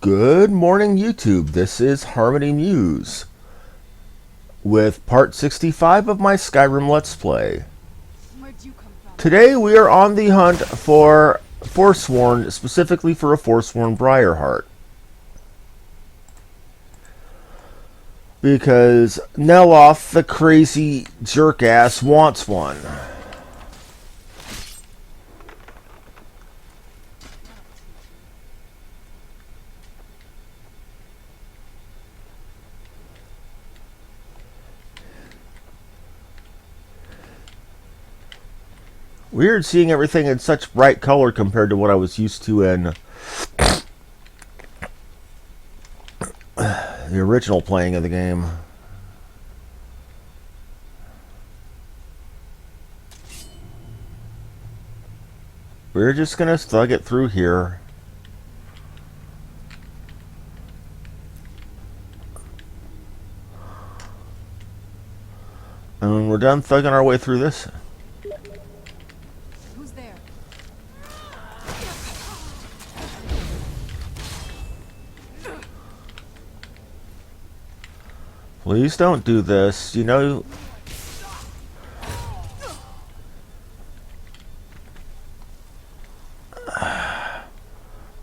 Good morning, YouTube. This is Harmony Muse with part 65 of my Skyrim Let's Play. Where'd you come from? Today we are on the hunt for Forsworn, specifically for a Forsworn Briarheart. Because Neloth, the crazy jerk-ass, wants one. Weird seeing everything in such bright color compared to what I was used to in the original playing of the game. We're just gonna thug it through here. And when we're done thugging our way through this, Who's there? please don't do this. You know,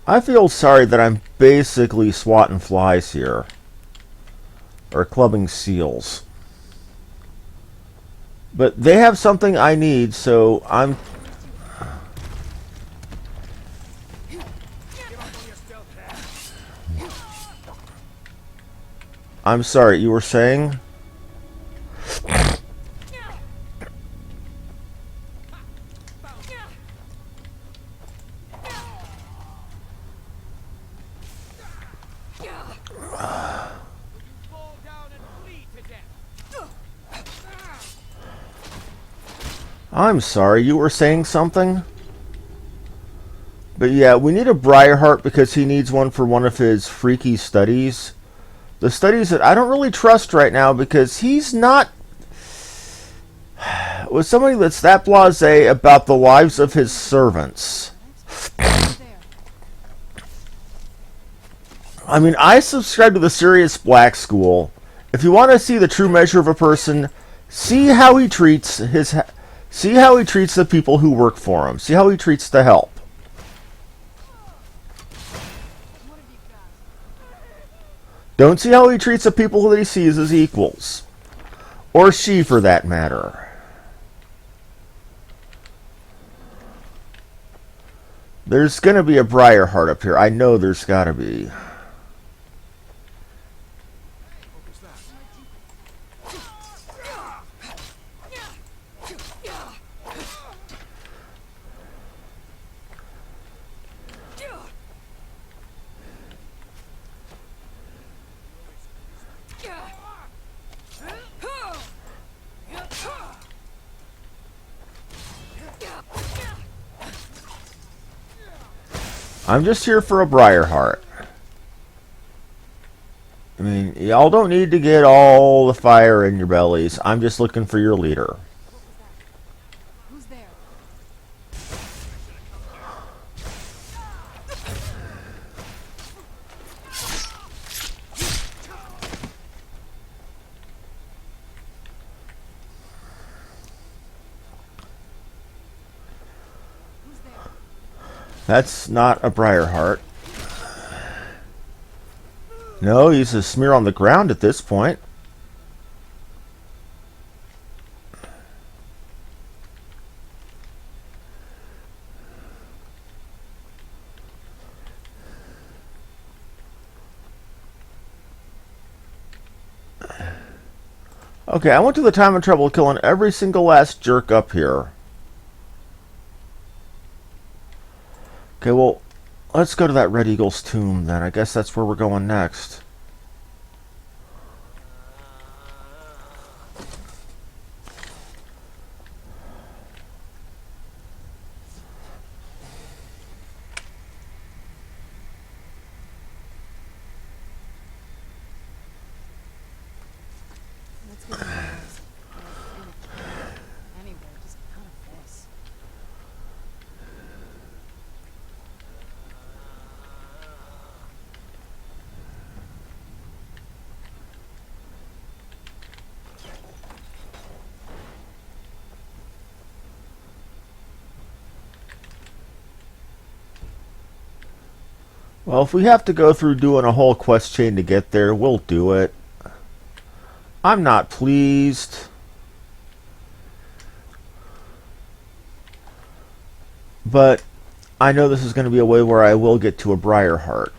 I feel sorry that I'm basically swatting flies here. Or clubbing seals. But they have something I need, so I'm sorry, you were saying? I'm sorry, you were saying something? But yeah, we need a Briarheart because he needs one for one of his freaky studies. The studies that I don't really trust right now because he's not with somebody that's that blasé about the lives of his servants. I mean, I subscribe to the Sirius Black School. If you want to see the true measure of a person, see how he treats the people who work for him. See how he treats the help. Don't see how he treats the people that he sees as equals. Or she, for that matter. There's going to be a Briarheart up here. I know there's got to be. I'm just here for a Briarheart. I mean, y'all don't need to get all the fire in your bellies. I'm just looking for your leader. Who's there? That's not a Briarheart. No, he's a smear on the ground at this point. Okay, I went to the time and trouble of killing every single last jerk up here. Okay, well, let's go to that Red Eagle's tomb then. I guess that's where we're going next. Let's go. Anywhere, just out of this. Well, if we have to go through doing a whole quest chain to get there, we'll do it. I'm not pleased. But I know this is going to be a way where I will get to a Briarheart.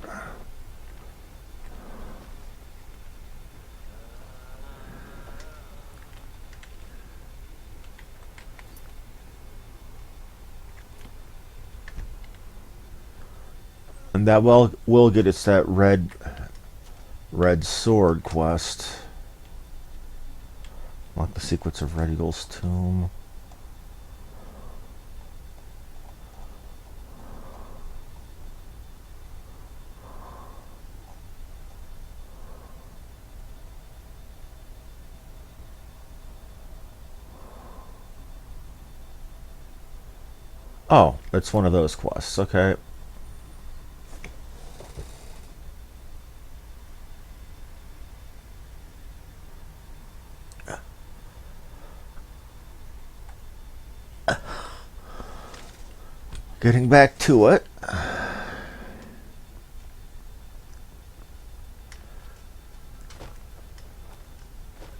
And that will get us that red sword quest. Unlock the secrets of Red Eagle's tomb. Oh, it's one of those quests. Okay. Getting back to it.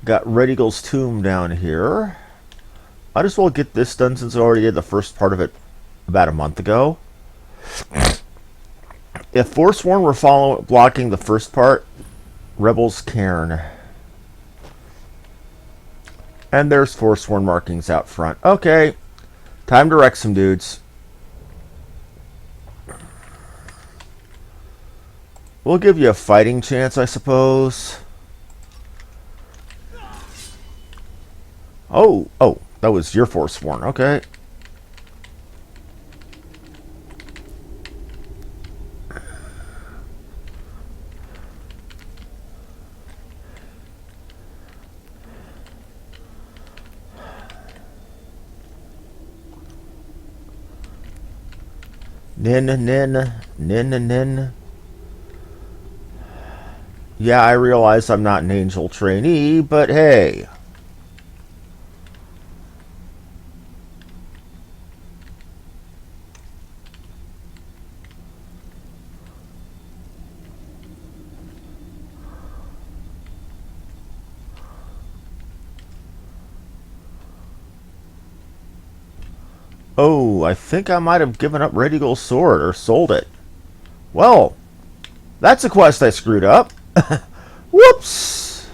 Got Red Eagle's tomb down here. Might as well get this done since I already did the first part of it about a month ago. If Forsworn were blocking the first part, Rebel's Cairn. And there's Forsworn markings out front. Okay, time to wreck some dudes. We'll give you a fighting chance, I suppose. Oh, that was your Forsworn. Okay. Nin. Yeah, I realize I'm not an angel trainee, but hey. Oh, I think I might have given up Red Eagle's sword or sold it. Well, that's a quest I screwed up. Whoops!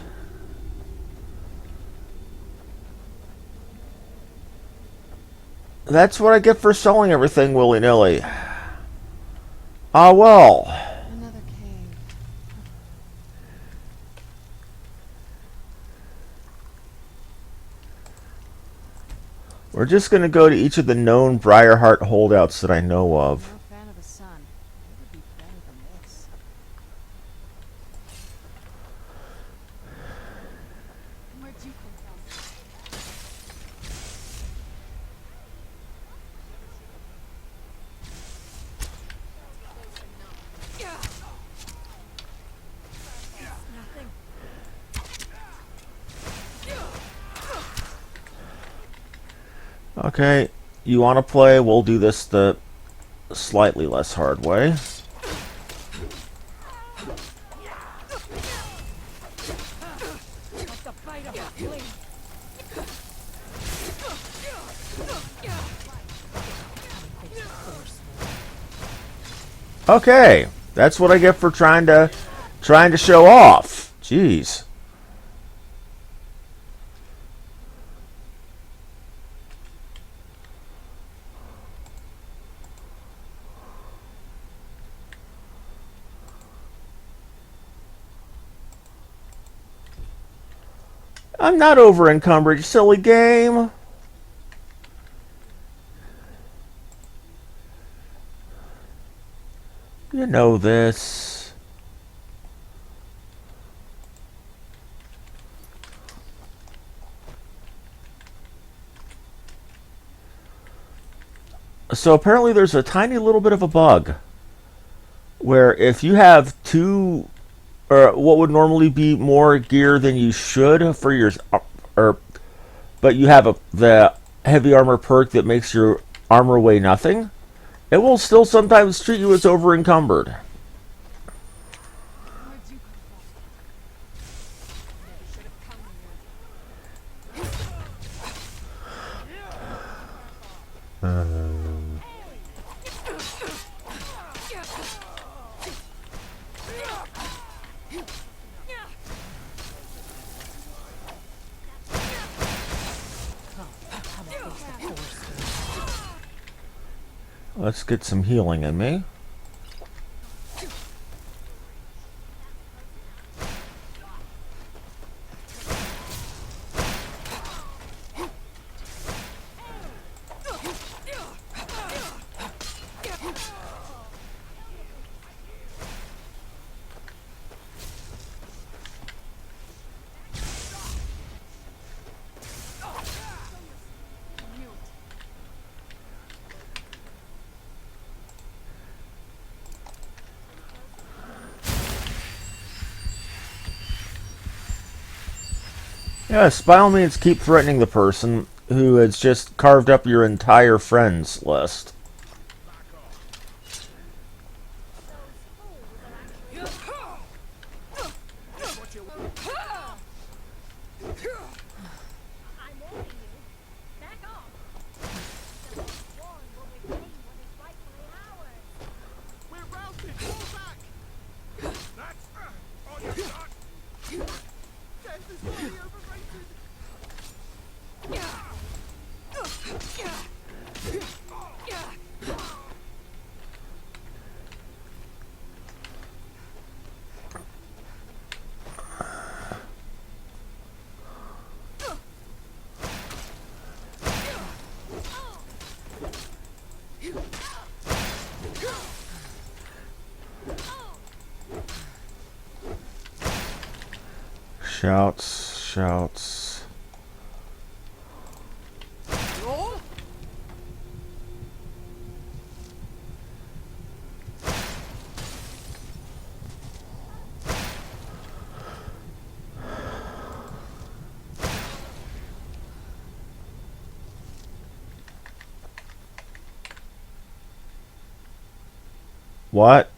That's what I get for selling everything willy-nilly. Ah, well. Another cave. We're just going to go to each of the known Briarheart holdouts that I know of. No fan of the sun. It would be better than this. Where'd you come Okay, you want to play? We'll do this the slightly less hard way. Okay, that's what I get for trying to show off. Jeez. I'm not over encumbered, you silly game. You know this. So apparently there's a tiny little bit of a bug where if you have two or what would normally be more gear than you should for your but you have the heavy armor perk that makes your armor weigh nothing, it will still sometimes treat you as over encumbered. Let's get some healing in me. Yes, by all means, keep threatening the person who has just carved up your entire friends list. Shouts, shouts. What?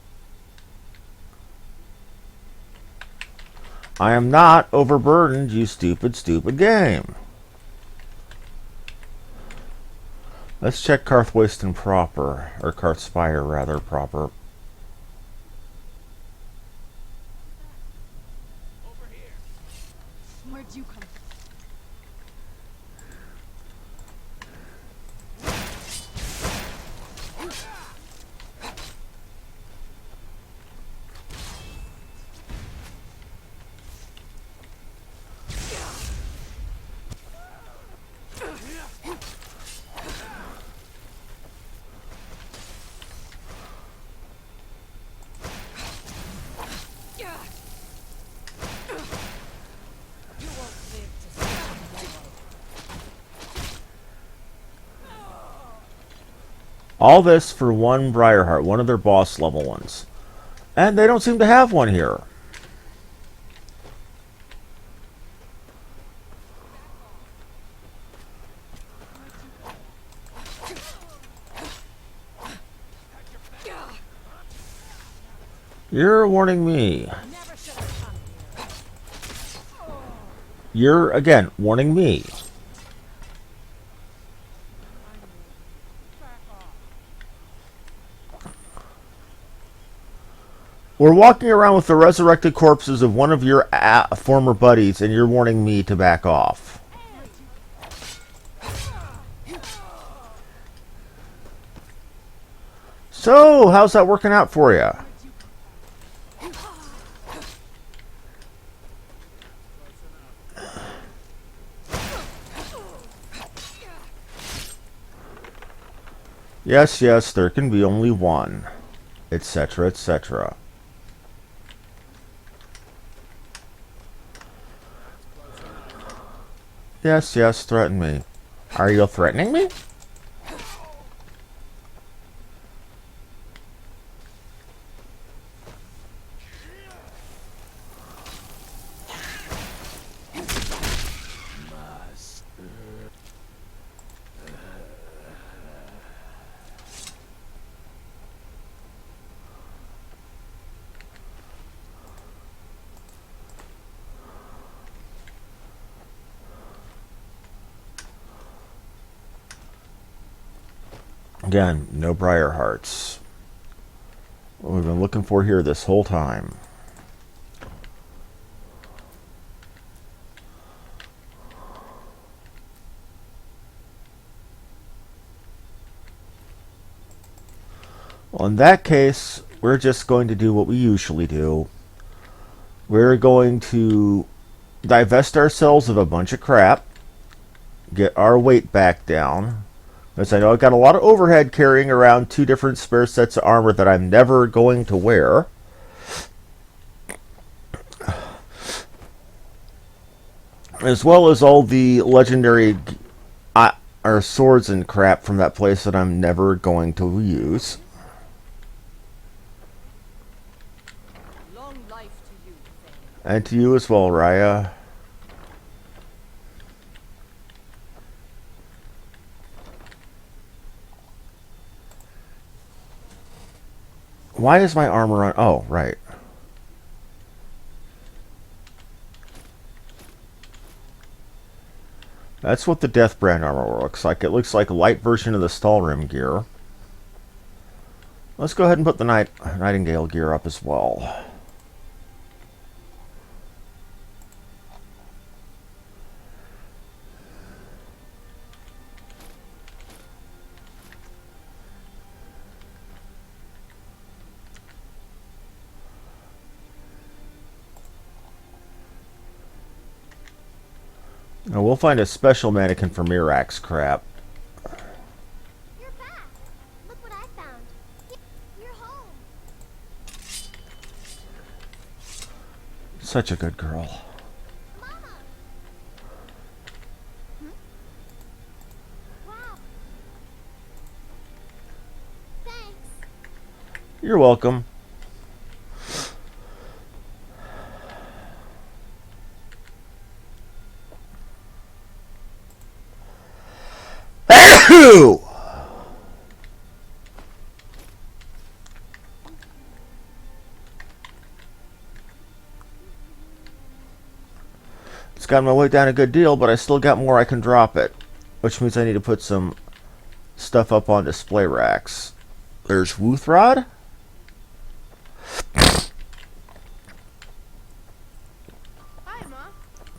I am not overburdened, you stupid, stupid game. Let's check Karthwasten proper, or Karthspire rather proper. Where'd you come from? All this for one Briarheart, one of their boss level ones. And they don't seem to have one here. You're warning me. You're, again, warning me. We're walking around with the resurrected corpses of one of your former buddies, and you're warning me to back off. So, how's that working out for you? Yes, yes, there can be only one, etc., etc. Yes, yes, threaten me. Are you threatening me? Again, no Briarhearts. What we've been looking for here this whole time. Well, in that case, we're just going to do what we usually do. We're going to divest ourselves of a bunch of crap, get our weight back down. Because I know I've got a lot of overhead carrying around 2 different spare sets of armor that I'm never going to wear. As well as all the legendary or swords and crap from that place that I'm never going to use. Long life to you, Thane. And to you as well, Raya. Why is my armor on? Oh, right. That's what the Deathbrand armor looks like. It looks like a light version of the Stalrim gear. Let's go ahead and put the Nightingale gear up as well. Now we'll find a special mannequin for Mirax crap. You're back. Look what I found. You're home. Such a good girl. Mama. Wow. Thanks. You're welcome. It's got my weight down a good deal, but I still got more I can drop it. Which means I need to put some stuff up on display racks. There's Wuthrod. Hi, Ma.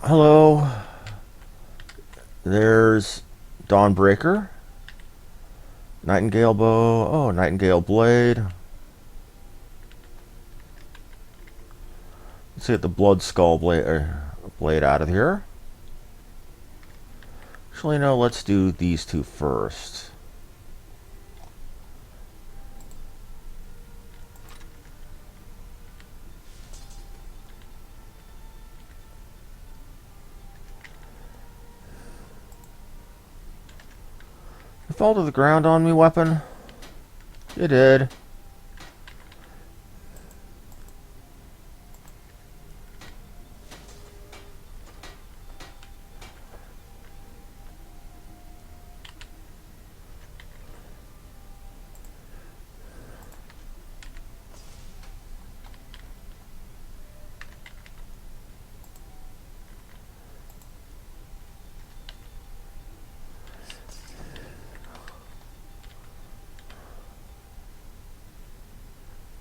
Hello. There's Dawnbreaker. Nightingale bow. Oh, Nightingale blade. Let's get the Blood Skull blade out of here. Actually, no, let's do these 2 first. You fall to the ground on me, weapon? You did.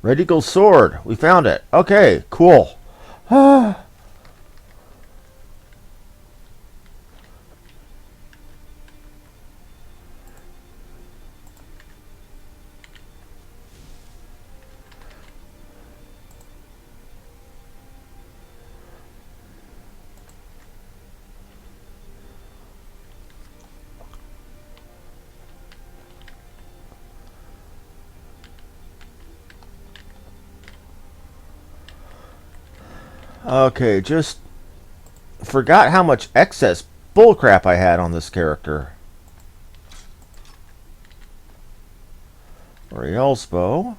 Red Eagle's sword. We found it. Okay, cool. Okay, just forgot how much excess bullcrap I had on this character. Oriel's bow.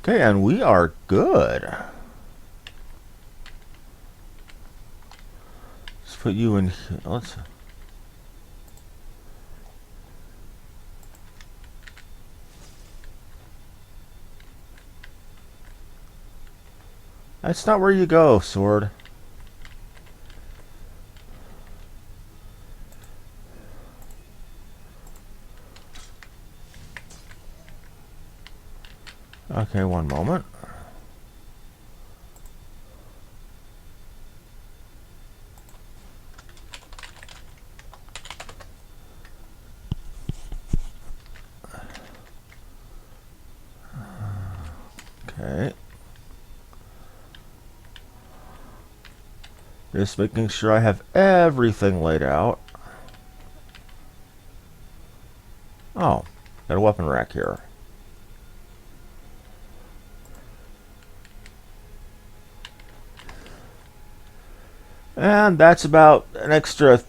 Okay, and we are good. put you in here. Let's. That's not where you go, sword. Okay, one moment. Okay. Just making sure I have everything laid out. Oh, got a weapon rack here. And that's about an extra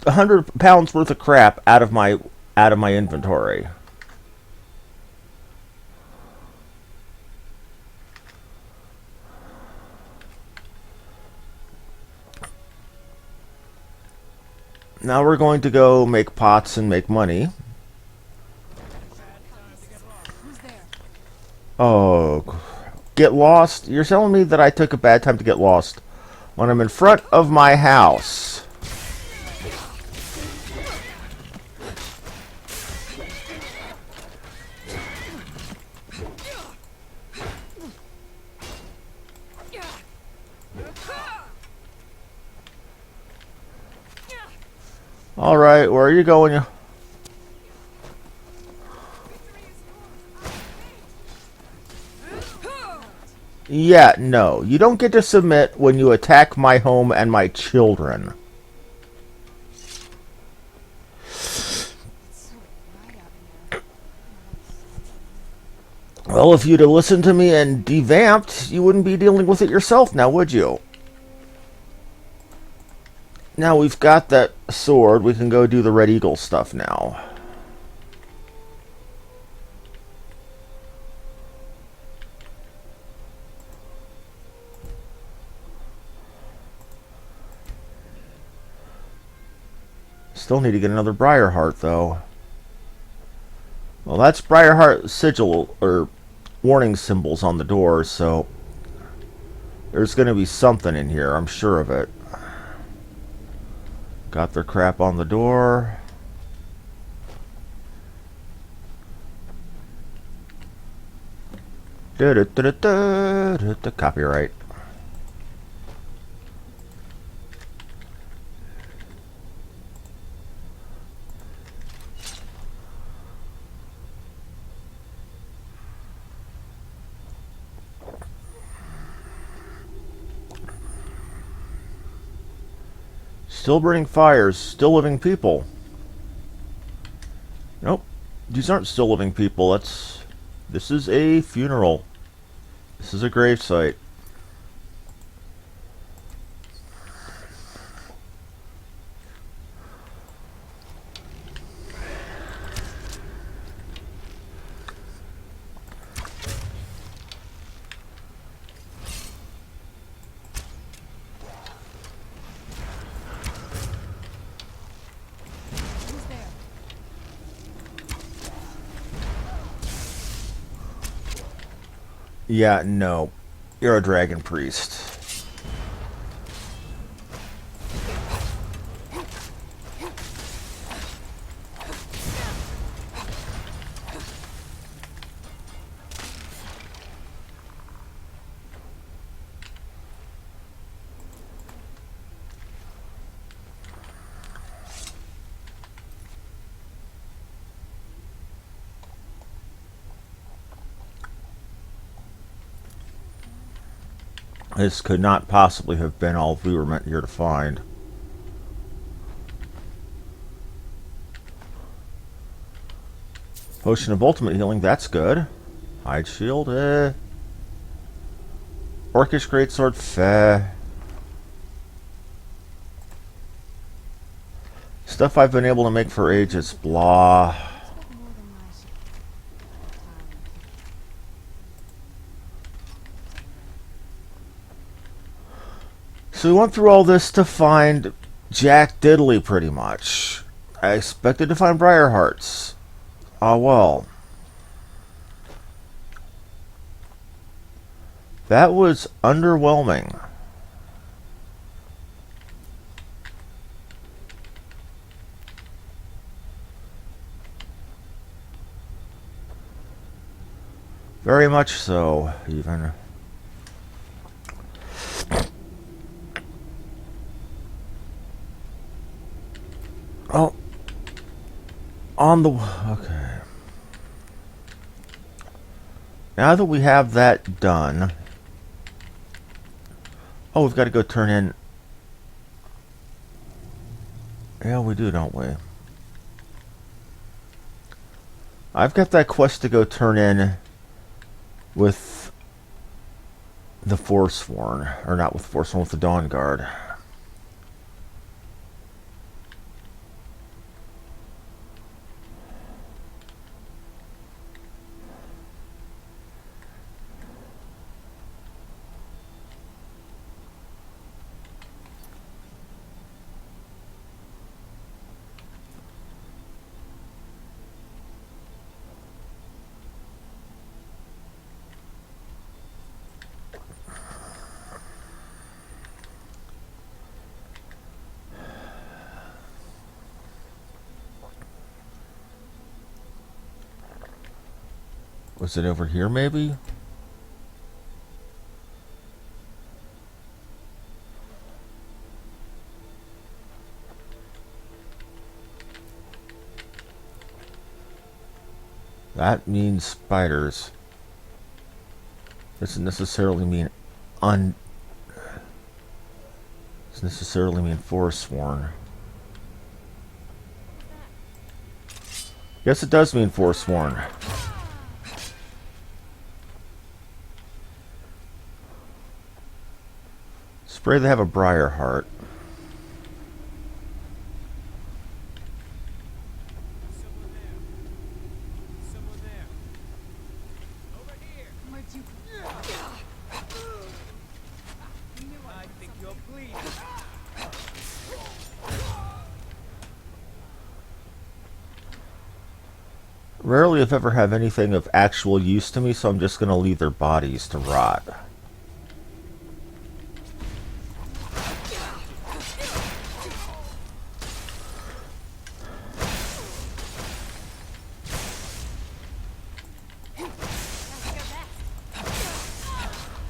100 pounds worth of crap out of my inventory. Now we're going to go make pots and make money. Who's there? Oh, get lost? You're telling me that I took a bad time to get lost when I'm in front of my house. All right, where are you going? Yeah, no. You don't get to submit when you attack my home and my children. Well, if you'd have listened to me and devamped, you wouldn't be dealing with it yourself now, would you? Now we've got that sword, we can go do the Red Eagle stuff now. Still need to get another Briarheart, though. Well, that's Briarheart sigil, or warning symbols on the doors, so there's going to be something in here, I'm sure of it. Got their crap on the door. Copyright. Still burning fires, still living people. Nope, these aren't still living people. This is a funeral. This is a gravesite. Who's there? Yeah, no. You're a dragon priest. This could not possibly have been all we were meant here to find. Potion of ultimate healing, that's good. Hide shield, Orcish greatsword, feh. Stuff I've been able to make for ages, blah. More than my share. So we went through all this to find Jack Diddley, pretty much. I expected to find Briarhearts. Ah, well. That was underwhelming. Very much so, even. Oh. On the... Okay. Now that we have that done... Oh, we've got to go turn in... Yeah, we do, don't we? I've got that quest to go turn in with the Forsworn. Or not with Forsworn, with the Dawn Guard. Was it over here, maybe? That means spiders. Doesn't necessarily mean doesn't necessarily mean Forsworn. Yes, it does mean Forsworn. Spray, they have a Briarheart. Rarely, if ever, have anything of actual use to me, so I'm just going to leave their bodies to rot.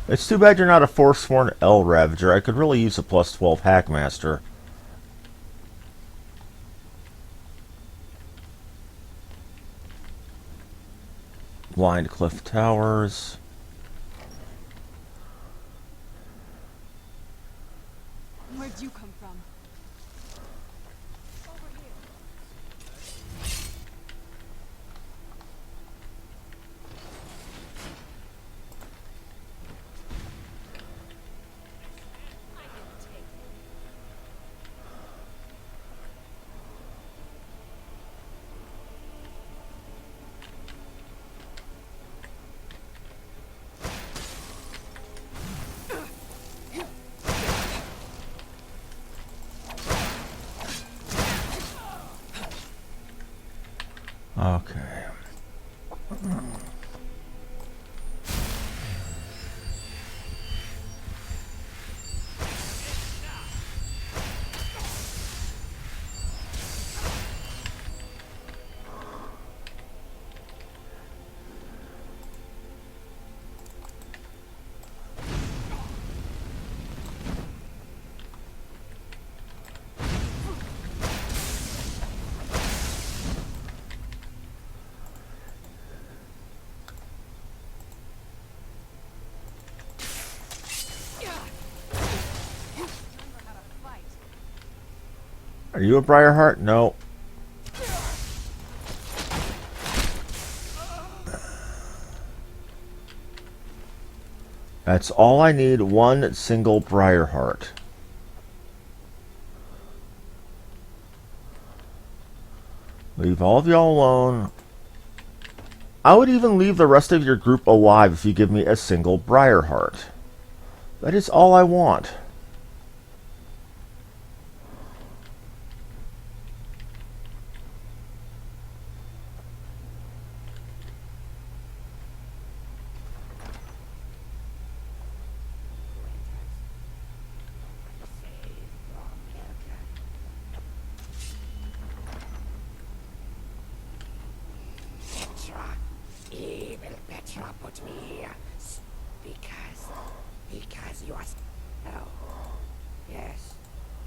It's too bad you're not a Forsworn L Ravager. I could really use a plus 12 Hackmaster. Blind Cliff Towers. Where'd you come from? Over here. I didn't take it. Okay. Are you a Briarheart? No. That's all I need, one single Briarheart. Leave all of y'all alone. I would even leave the rest of your group alive if you give me a single Briarheart. That is all I want. brought me here because you are. Oh, yes.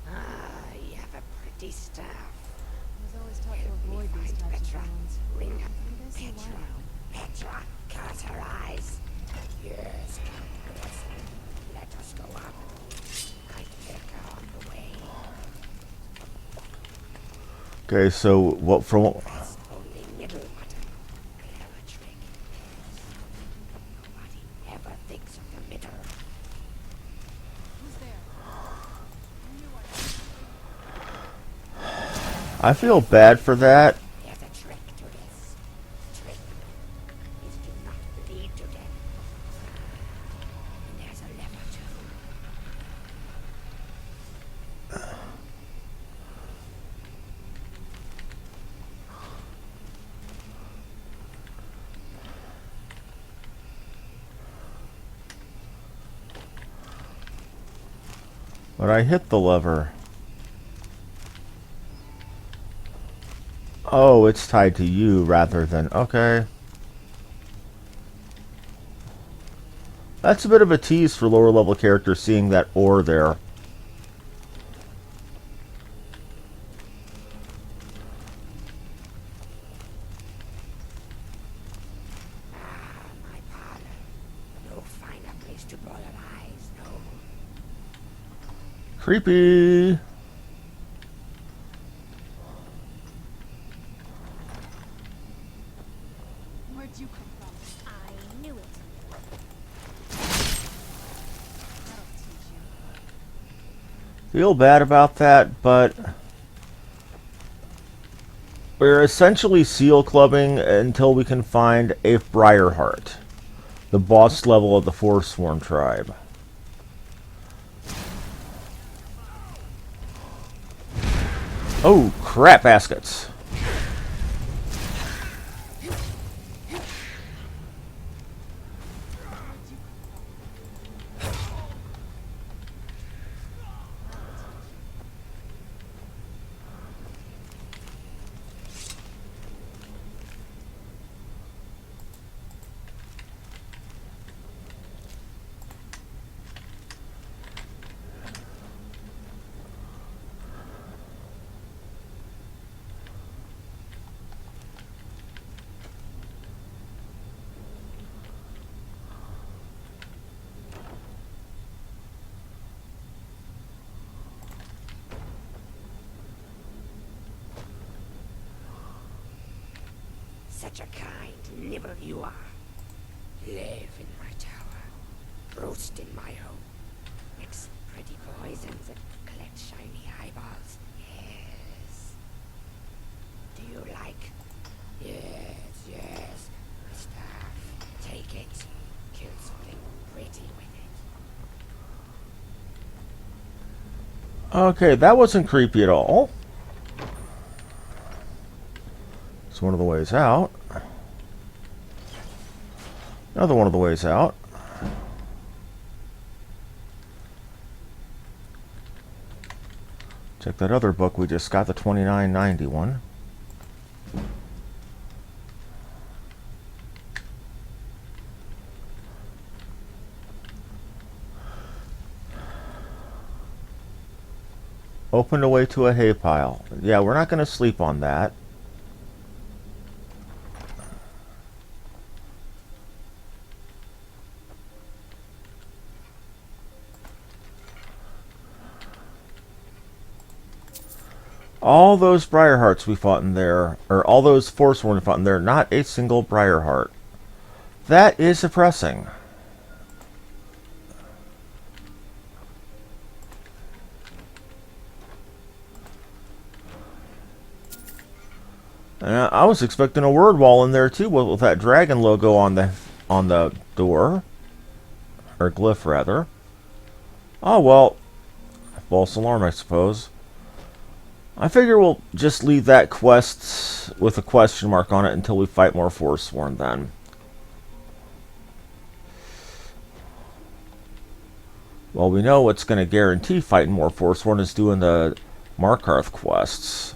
Ah, you have a pretty staff. I was always taught to avoid these Find types of Petra. villains. Ring up Maybe I see why Petra. now. Petra, close her eyes. Yes, yes. Let us go up. I take her on the way. Okay, so what from? That's only middle button. Clever trick. Nobody ever thinks of the middle. Who's there? I knew I feel bad for that. There's a trick to this. Trick is to not bleed to death. And there's a lever too. But I hit the lever. Oh, it's tied to you rather than... Okay. That's a bit of a tease for lower level characters seeing that ore there. Ah, my parlor. No finer place to roll your eyes, no. Creepy. Where'd you come from? I knew it. That'll teach you. Feel bad about that, but we're essentially seal clubbing until we can find a Briarheart, the boss level of the Forsworn tribe. Oh, crap baskets. Such a kind nibble you are. Live in my tower. Roast in my home. Mix pretty poisons and collect shiny eyeballs. Yes. Do you like? Yes, yes. My staff. Take it. Kill something pretty with it. Okay, that wasn't creepy at all. It's one of the ways out. Another one of the ways out. Check that other book we just got, the 2990 one. Opened away to a hay pile. Yeah, we're not going to sleep on that. All those Briarhearts we fought in there, or all those Forsworn we fought in there, not a single Briarheart. That is depressing. I was expecting a word wall in there too, with that dragon logo on the door, or glyph rather. Oh well, false alarm, I suppose. I figure we'll just leave that quest with a question mark on it until we fight more Forsworn then. Well, we know what's going to guarantee fighting more Forsworn is doing the Markarth quests.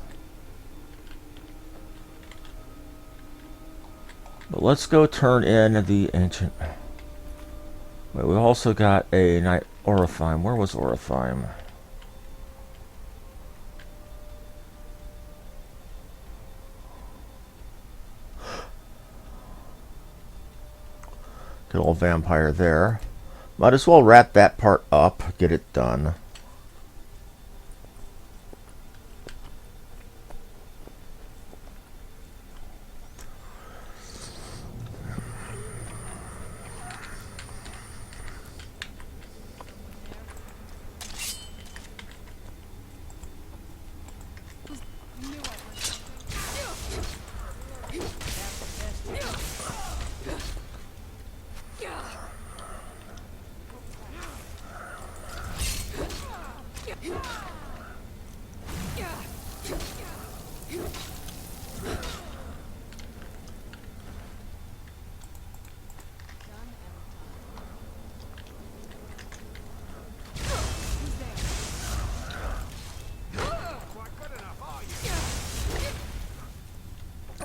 But let's go turn in the ancient. Wait, we also got a night Orifime. Where was Orifime? Good old vampire there. Might as well wrap that part up, get it done.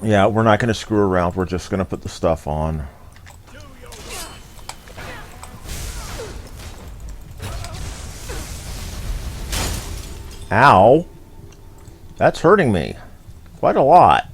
Yeah, we're not going to screw around. We're just going to put the stuff on. Ow. That's hurting me. Quite a lot.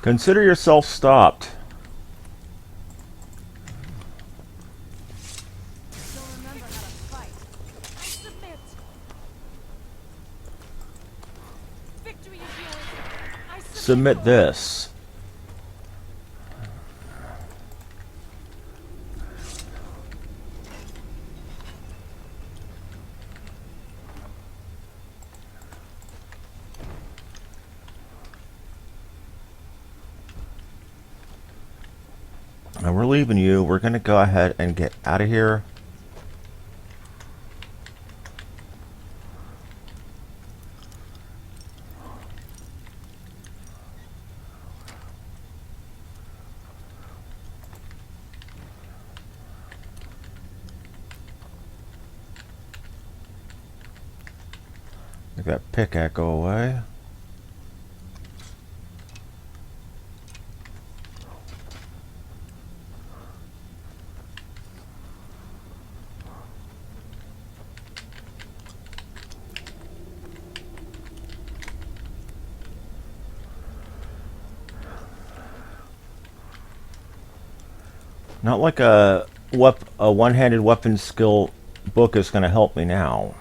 Consider yourself stopped. Still remember how to fight. I submit. Victory is yours. I Submit this. Now we're leaving you. We're going to go ahead and get out of here. Make that pickaxe go away. Not like a one-handed weapon skill book is going to help me now.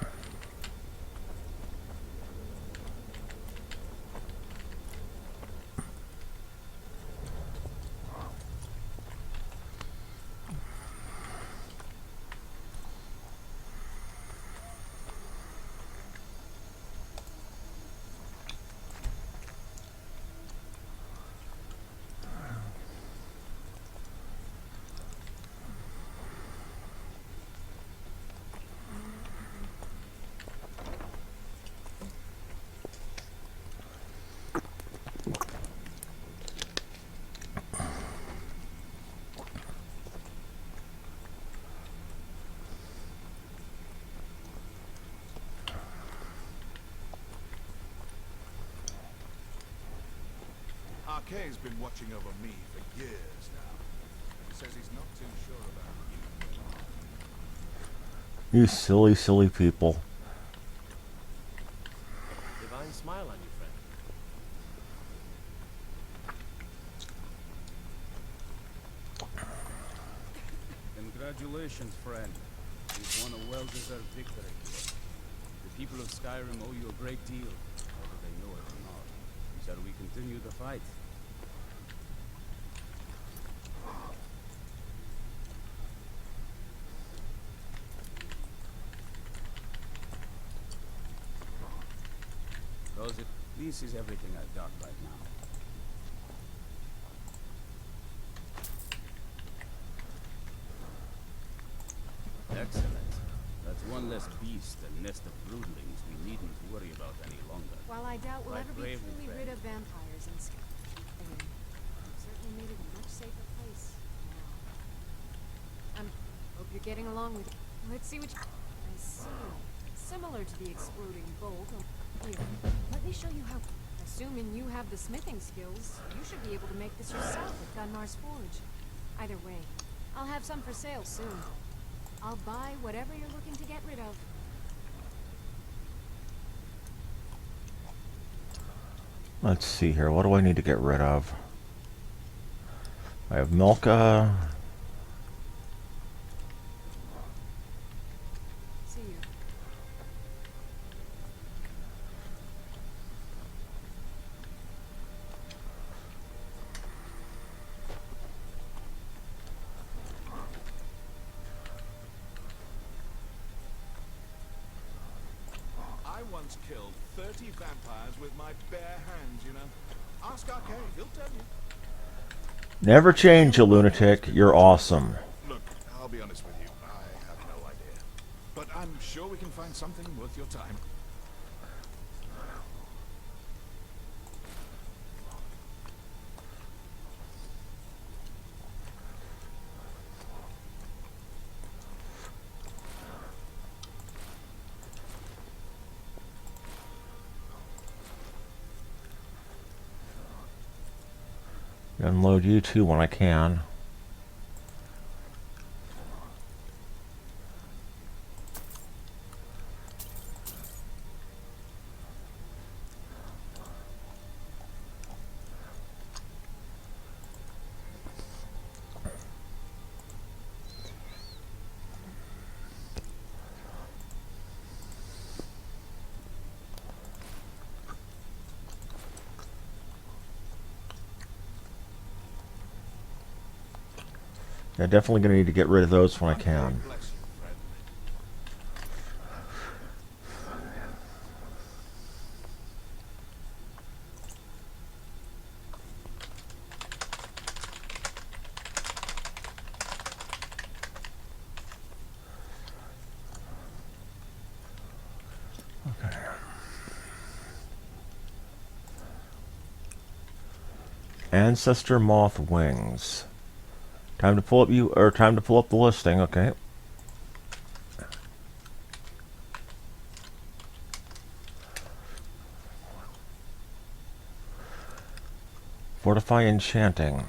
Kay's been watching over me for years now. He says he's not too sure about you. You silly, silly people. Divine smile on you, friend. Congratulations, friend. You've won a well-deserved victory. The people of Skyrim owe you a great deal, whether they know it or not. Shall we continue the fight? This is everything I've got right now. Excellent. That's one less beast and nest of broodlings we needn't worry about any longer. While I doubt we'll Right ever be bravely, truly friend. rid of vampires in Skyrim. definitely made it a much safer place. Hope you're getting along with it. Let's see what you... I see. Similar to the exploding bolt. Here, let me show you how... Assuming you have the smithing skills, you should be able to make this yourself at Gunmar's Forge. Either way, I'll have some for sale soon. I'll buy whatever you're looking to get rid of. Let's see here. What do I need to get rid of? I have Milka. See you. I once killed 30 vampires with my bare hands, you know. Ask Arcade, he'll tell you. Never change, you lunatic. You're awesome. Look, I'll be honest with you, I have no idea. But I'm sure we can find something worth your time. Unload you too when I can. Yeah, definitely going to need to get rid of those when I can. Bless you, friend. Ancestor Moth Wings. Time to pull up the listing, okay. Fortify Enchanting.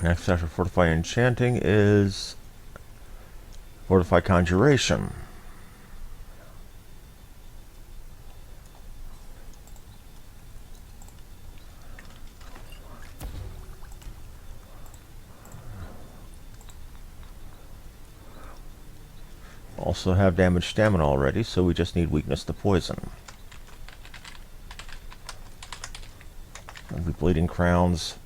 Next after Fortify Enchanting is Fortify Conjuration. Also have damage stamina already, so we just need weakness to poison. Ugly Bleeding Crowns.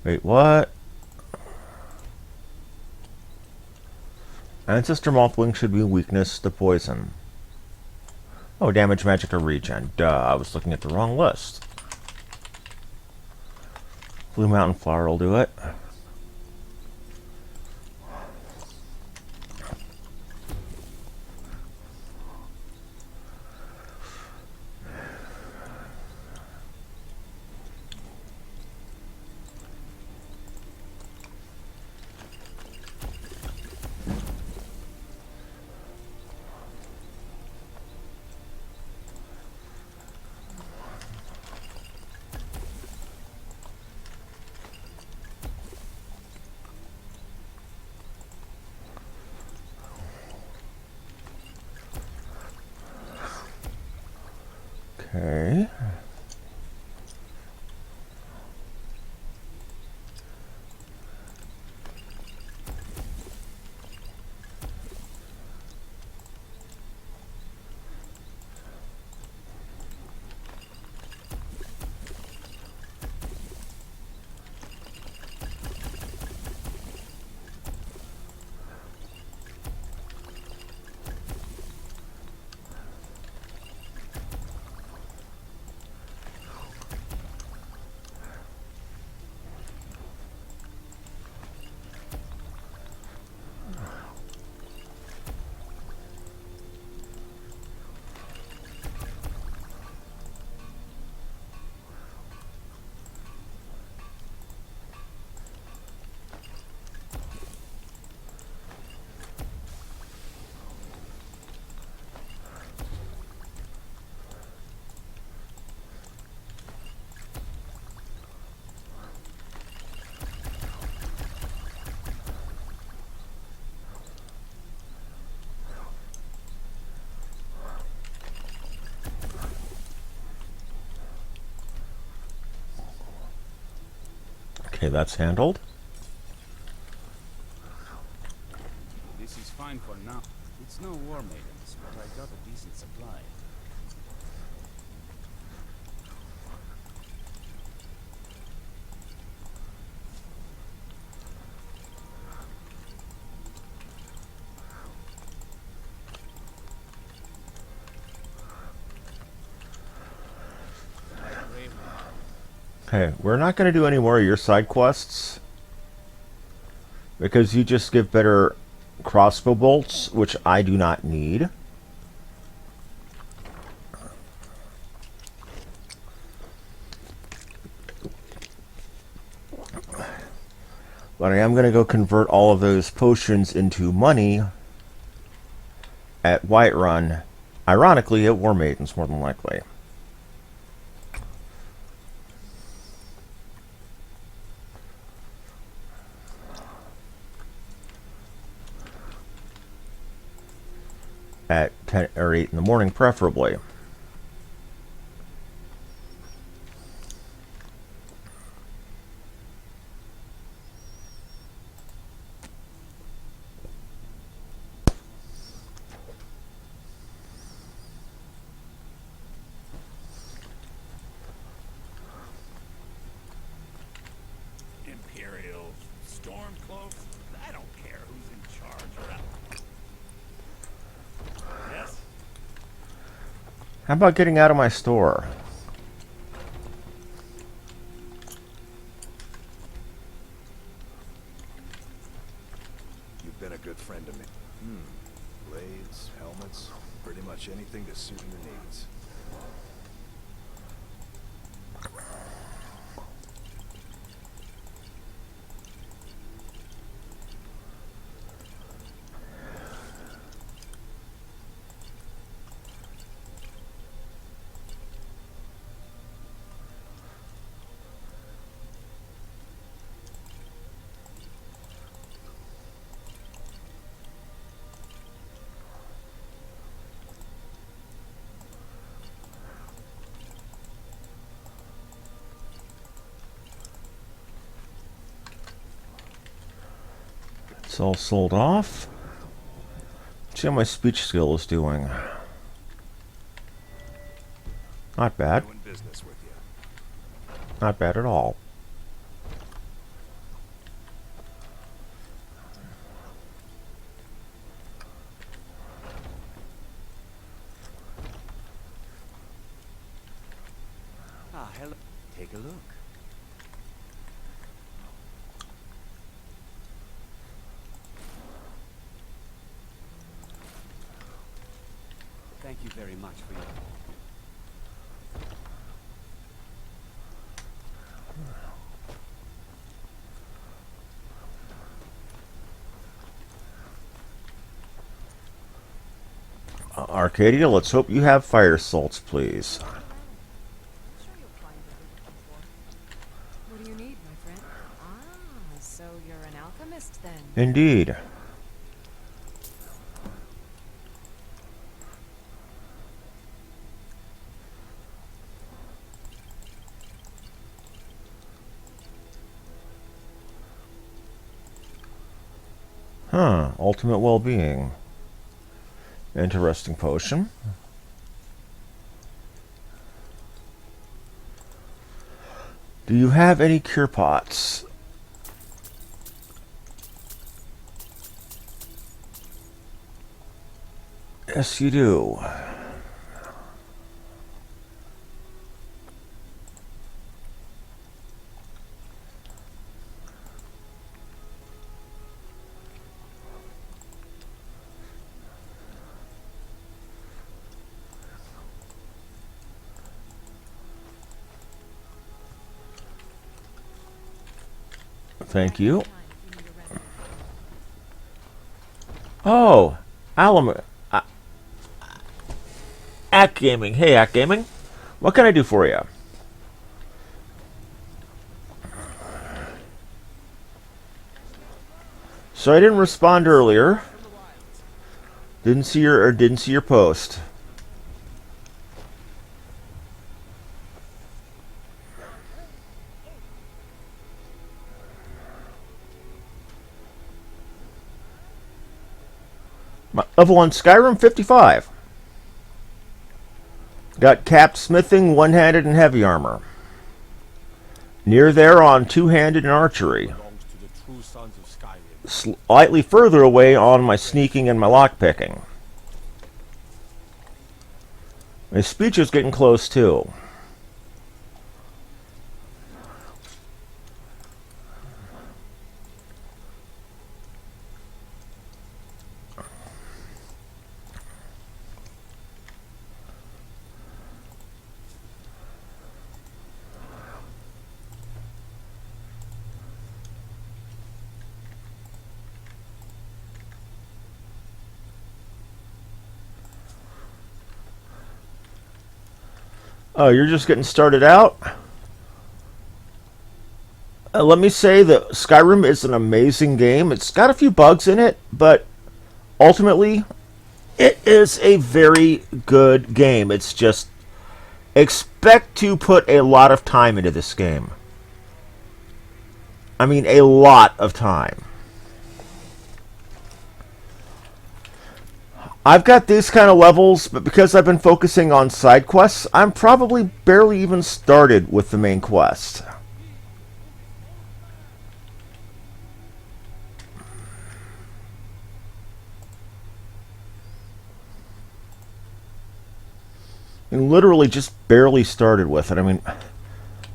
Wait, what? Ancestor Mothwing should be weakness to poison. Oh, damage, magic, or regen. Duh, I was looking at the wrong list. Blue Mountain Flower will do it. Okay. Okay, that's handled. This is fine for now. It's no war maidens, but I got a decent supply. Okay, we're not going to do any more of your side quests because you just give better crossbow bolts, which I do not need. But I am going to go convert all of those potions into money at Whiterun. Ironically, at War Maidens, more than likely. At 10 or 8 in the morning, preferably. Imperials, Stormcloaks, I don't care who's in charge around. Yes? How about getting out of my store? You've been a good friend to me. Blades, helmets, pretty much anything to suit your needs. It's all sold off. See how my speech skill is doing. Not bad. Doing business with you. Not bad at all. Ah, hello. Take a look. Thank you very much for your... Arcadia, let's hope you have fire salts, please. I'm sure you'll find what you're looking for. What do you need, my friend? Ah, so you're an alchemist then. Indeed. Huh, ultimate well-being. Interesting potion. Do you have any cure pots? Yes, you do. Thank you. Oh, Ack Gaming. Hey, Ack Gaming. What can I do for you? So I didn't respond earlier. Didn't see your post. My level on Skyrim 55. Got capped smithing, one-handed, and heavy armor. Near there on two-handed and archery. Belongs to the true sons of Skyrim. Slightly further away on my sneaking and my lockpicking. My speech is getting close too. Oh, you're just getting started out? Let me say that Skyrim is an amazing game. It's got a few bugs in it, but ultimately, it is a very good game. It's just, expect to put a lot of time into this game. I mean, a lot of time. I've got these kind of levels, but because I've been focusing on side quests, I'm probably barely even started with the main quest. And literally just barely started with it. I mean,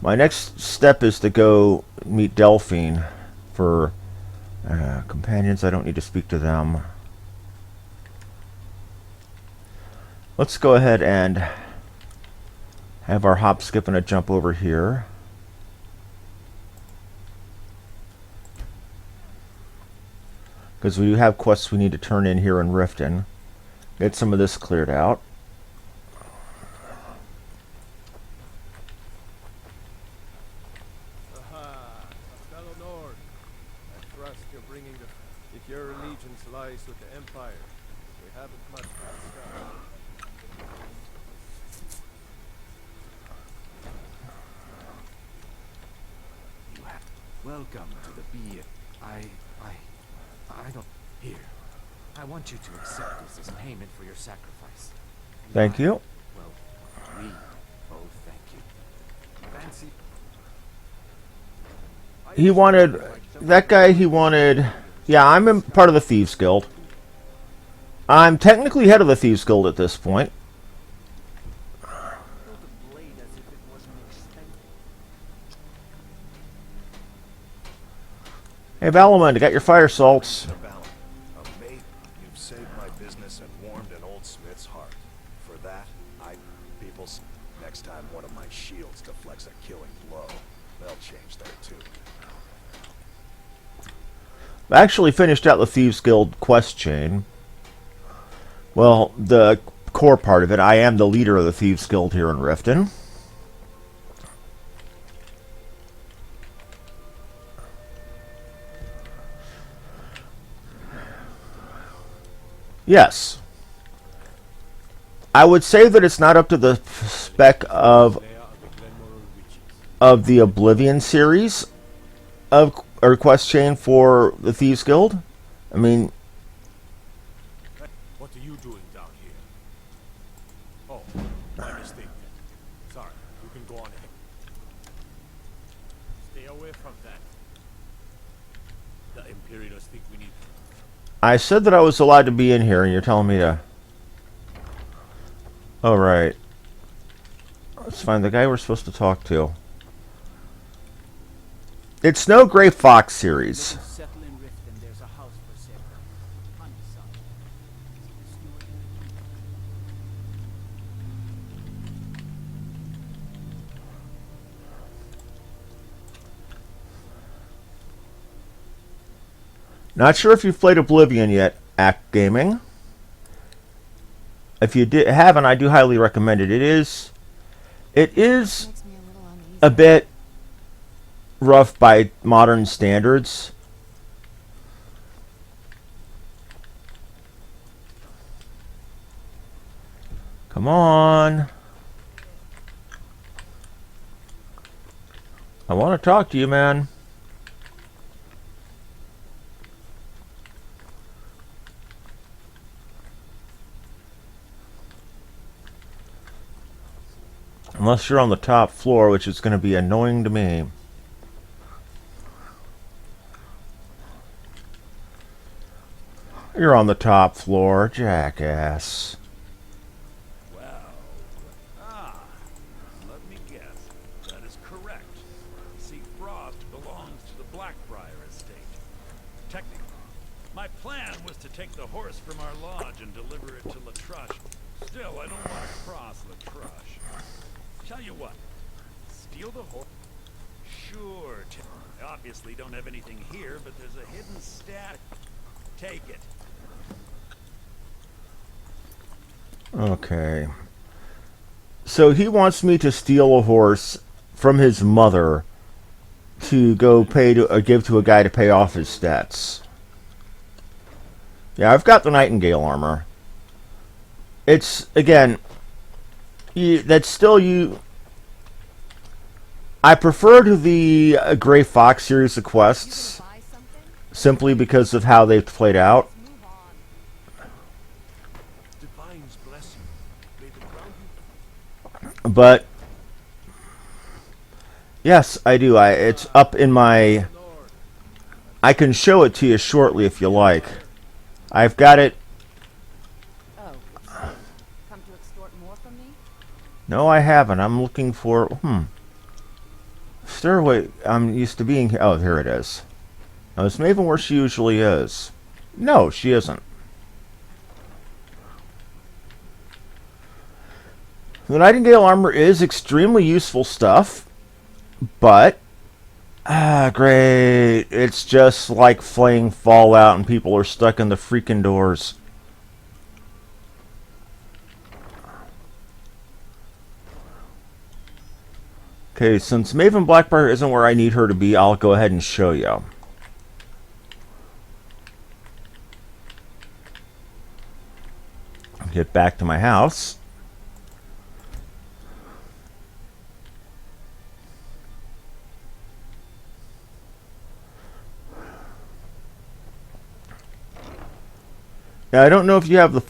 my next step is to go meet Delphine for companions. I don't need to speak to them. Let's go ahead and have our hop, skip, and a jump over here. Because we do have quests we need to turn in here in Riften. Get some of this cleared out. Aha! A fellow Nord. I trust you're bringing the... If your allegiance lies with the Empire, we haven't much to discuss. Welcome to the Bee. I don't... Here. I want you to accept this as payment for your sacrifice. Thank you. Well, we both thank you. Fancy... He wanted... That guy, he wanted... Yeah, I'm in part of the Thieves Guild. I'm technically head of the Thieves Guild at this point. Hey, Balamund, I got your fire salts. Mate, you've saved my business and warmed an old smith's heart. For that, next time one of my shields deflects a killing blow, they'll change their tune. I actually finished out the Thieves Guild quest chain. Well, the core part of it. I am the leader of the Thieves Guild here in Riften. Yes. I would say that it's not up to the spec of the Oblivion series of or quest chain for the Thieves Guild. I mean, What are you doing down here? Oh, my mistake then. Sorry, you can go on ahead. Stay away from that. The Imperials think we need... I said that I was allowed to be in here, and you're telling me to... Oh, right. Let's find the guy we're supposed to talk to. It's no Grey Fox series. Settle in Riften, there's a house for sale. Unside. Not sure if you've played Oblivion yet, Act Gaming. If you haven't, I do highly recommend it. It is Makes me a little uneasy. a bit rough by modern standards. Come on. I want to talk to you, man. Unless you're on the top floor, which is going to be annoying to me. You're on the top floor, jackass. Well, let me guess. That is correct. See, Frost belongs to the Blackbriar estate. Technically, my plan was to take the horse from our lodge and deliver it to Latrush. Still, I don't want to cross Latrush. Tell you what, steal the horse. Sure, I obviously don't have anything here, but there's a hidden stat. Take it. Okay. So he wants me to steal a horse from his mother to go pay to give to a guy to pay off his debts. Yeah, I've got the Nightingale armor. It's again, that's still you. I prefer to the Gray Fox series of quests simply because of how they've played out. But yes, I do. It's up in my. I can show it to you shortly if you like. I've got it. Oh, come to extort more from me? No, I haven't. I'm looking for. Stairway. I'm used to being here. Oh, here it is. Now, is Maven where she usually is? No, she isn't. The Nightingale armor is extremely useful stuff, but great. It's just like playing Fallout and people are stuck in the freaking doors. Okay, since Maven Blackbriar isn't where I need her to be, I'll go ahead and show you. Get back to my house. Now, I don't know if you have the...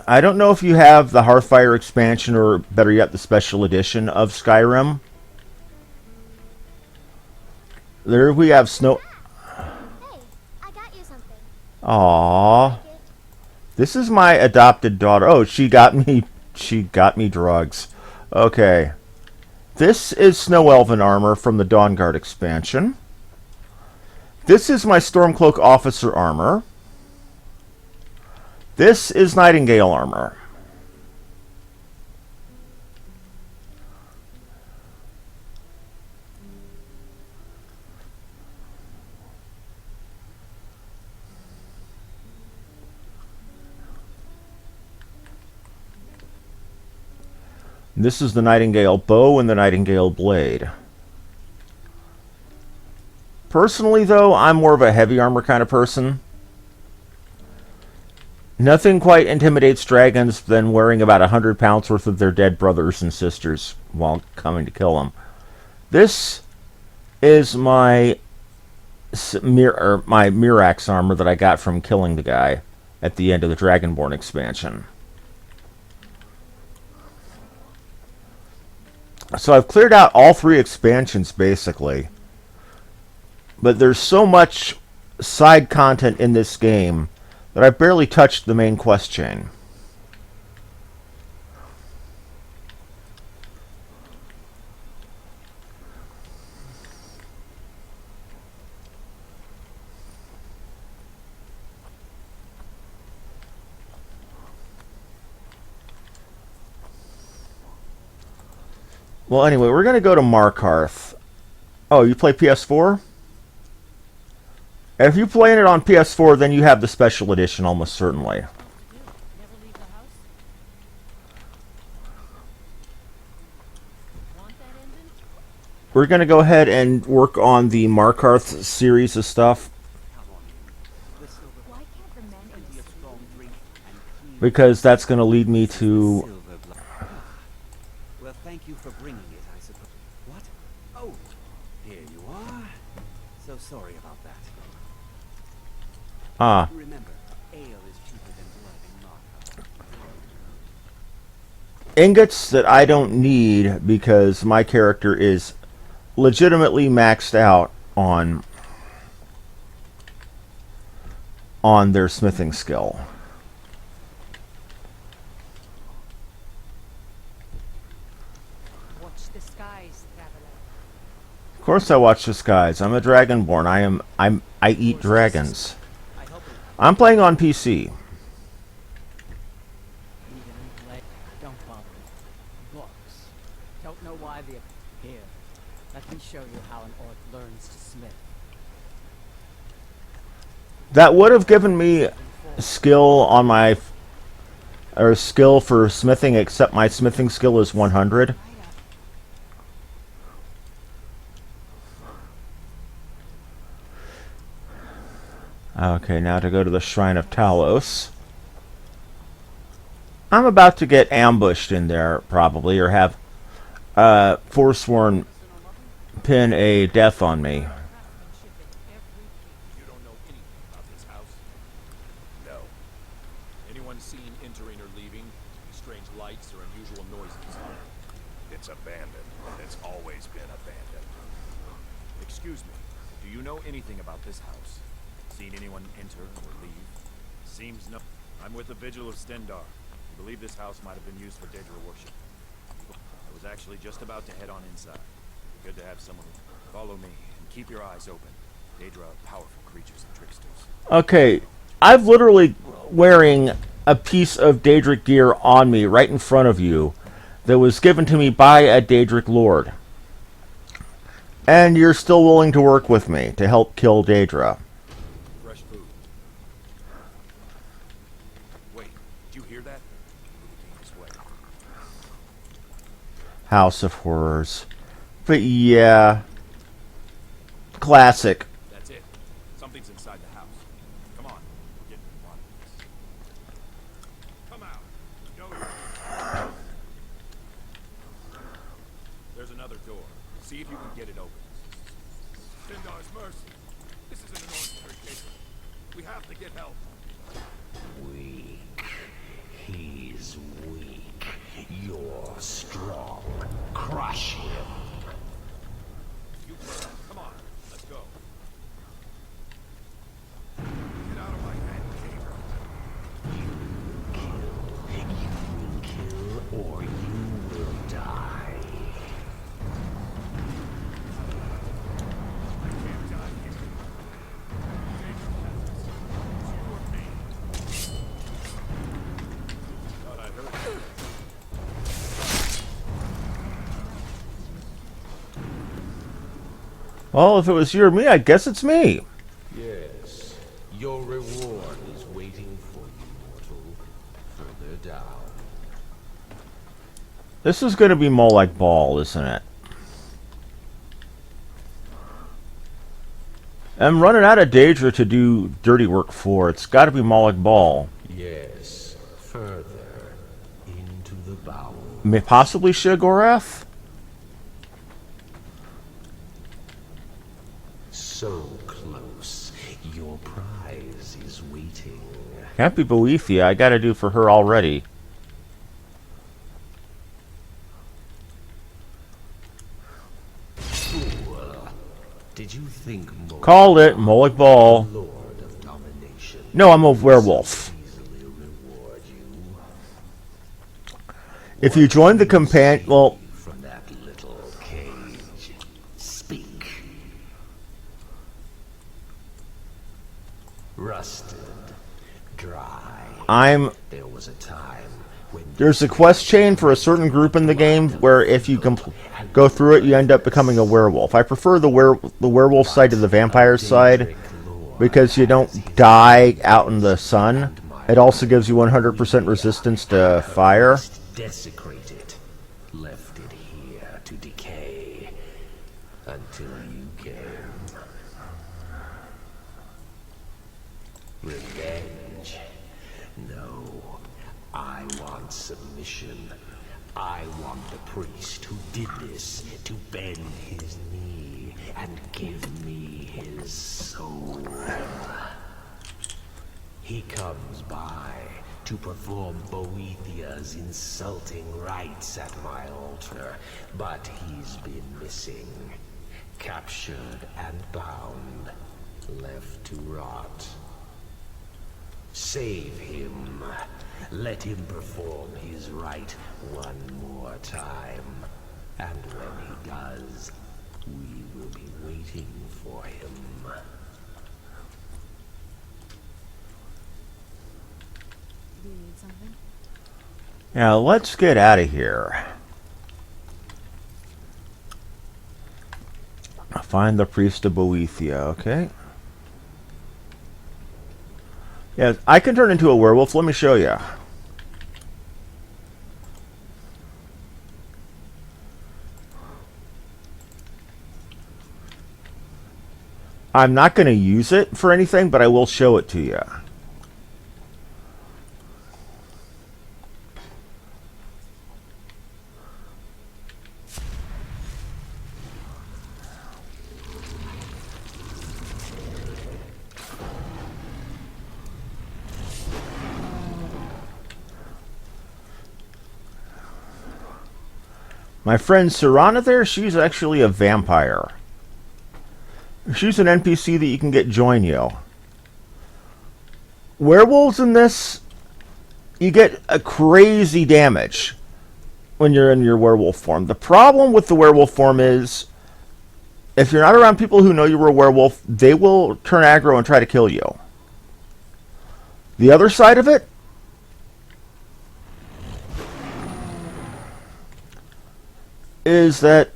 I don't know if you have the Hearthfire expansion or, better yet, the special edition of Skyrim. There we have Snow... Hey, I got you something. Aww. This is my adopted daughter. Oh, she got me drugs. Okay. This is Snow Elven armor from the Dawnguard expansion. This is my Stormcloak officer armor. This is Nightingale armor. This is the Nightingale bow and the Nightingale blade. Personally, though, I'm more of a heavy armor kind of person. Nothing quite intimidates dragons than wearing about 100 pounds worth of their dead brothers and sisters while coming to kill them. This is my Mirax armor that I got from killing the guy at the end of the Dragonborn expansion. So I've cleared out all 3 expansions, basically. But there's so much side content in this game that I've barely touched the main quest chain. Well, anyway, we're going to go to Markarth. Oh, you play PS4? If you're playing it on PS4, then you have the special edition almost certainly. Never leave the house? Want that engine? We're going to go ahead and work on the Markarth series of stuff. Why can't the men in the Because that's going to lead me to... Well, thank you for bringing it, I suppose. What? Oh, here you are. So sorry about that. Ah, Remember, ale is cheaper than blood in Markham. Ingots that I don't need because my character is legitimately maxed out on their smithing skill. Watch the skies, traveler. Of course I watch the skies. I'm a dragonborn. I eat dragons. I'm playing on PC. Don't bother. Books. Don't know why the... Here. Let me show you how an orc learns to smith. That would have given me skill on my... or skill for smithing, except my smithing skill is 100. Okay, now to go to the Shrine of Talos. I'm about to get ambushed in there, probably, or have Forsworn pin a death on me. You don't know anything about this house? No. Anyone seen entering or leaving? Strange lights or unusual noises? It's abandoned. It's always been abandoned. Excuse me. Do you know anything about this house? Seen anyone enter or leave? Seems no. I'm with the Vigil of Stendar. I believe this house might have been used for Daedra worship. I was actually just about to head on inside. Good to have someone. Follow me and keep your eyes open. Daedra are powerful creatures and tricksters. Okay, I'm literally wearing a piece of Daedric gear on me right in front of you that was given to me by a Daedric lord. And you're still willing to work with me to help kill Daedra. Fresh food. Wait, did you hear that? It came this way. House of Horrors. But yeah. Classic. That's it. Something's inside the house. Come on. We're getting to the bottom of this. Come out. No. There's another door. See if you can get it open. Stendar's mercy. This isn't an ordinary case. We have to get help. Weak. He's weak. You're strong. Crush him. You come on. Let's go. Get out of my head, Daedra. You will kill or you will die. I can't die here. Daedra has us. It's you or me. Thought I heard you. Well, if it was you or me, I guess it's me. Yes. Your reward is waiting for you, mortal. Further down. This is going to be more like Ball, isn't it? I'm running out of Daedra to do dirty work for. It's got to be more like Ball. Yes. Further into the bowel. Possibly Sheogorath? So close. Your prize is waiting. Can't be Boethia. I got to do for her already. Fool. Did you think Moloch, Called it. Moloch Ball. Lord of Domination, No, I'm a werewolf. easily reward you If you join the companion... Well, from that little cage? Speak. Rusted, dry. There was a time when There's a quest chain for a certain group in the game where if you go through it, you end up becoming a werewolf. I prefer the werewolf side to the vampire side because you don't die out in the sun. It also gives you 100% resistance to fire. desecrated, left it here to decay until you came. Revenge? No. I want submission. I want the priest who did this to bend his knee and give me his soul. He comes by to perform Boethia's insulting rites at my altar, but he's been missing. Captured and bound, left to rot. Save him. Let him perform his rite one more time. And when he does, we will be waiting for him. Do you need something? Now let's get out of here. Find the priest of Boethia, okay? Yeah, I can turn into a werewolf. Let me show you. I'm not going to use it for anything, but I will show it to you. My friend Serana there, she's actually a vampire. She's an NPC that you can get join you. Werewolves in this, you get a crazy damage when you're in your werewolf form. The problem with the werewolf form is, if you're not around people who know you're a werewolf, they will turn aggro and try to kill you. The other side of it is that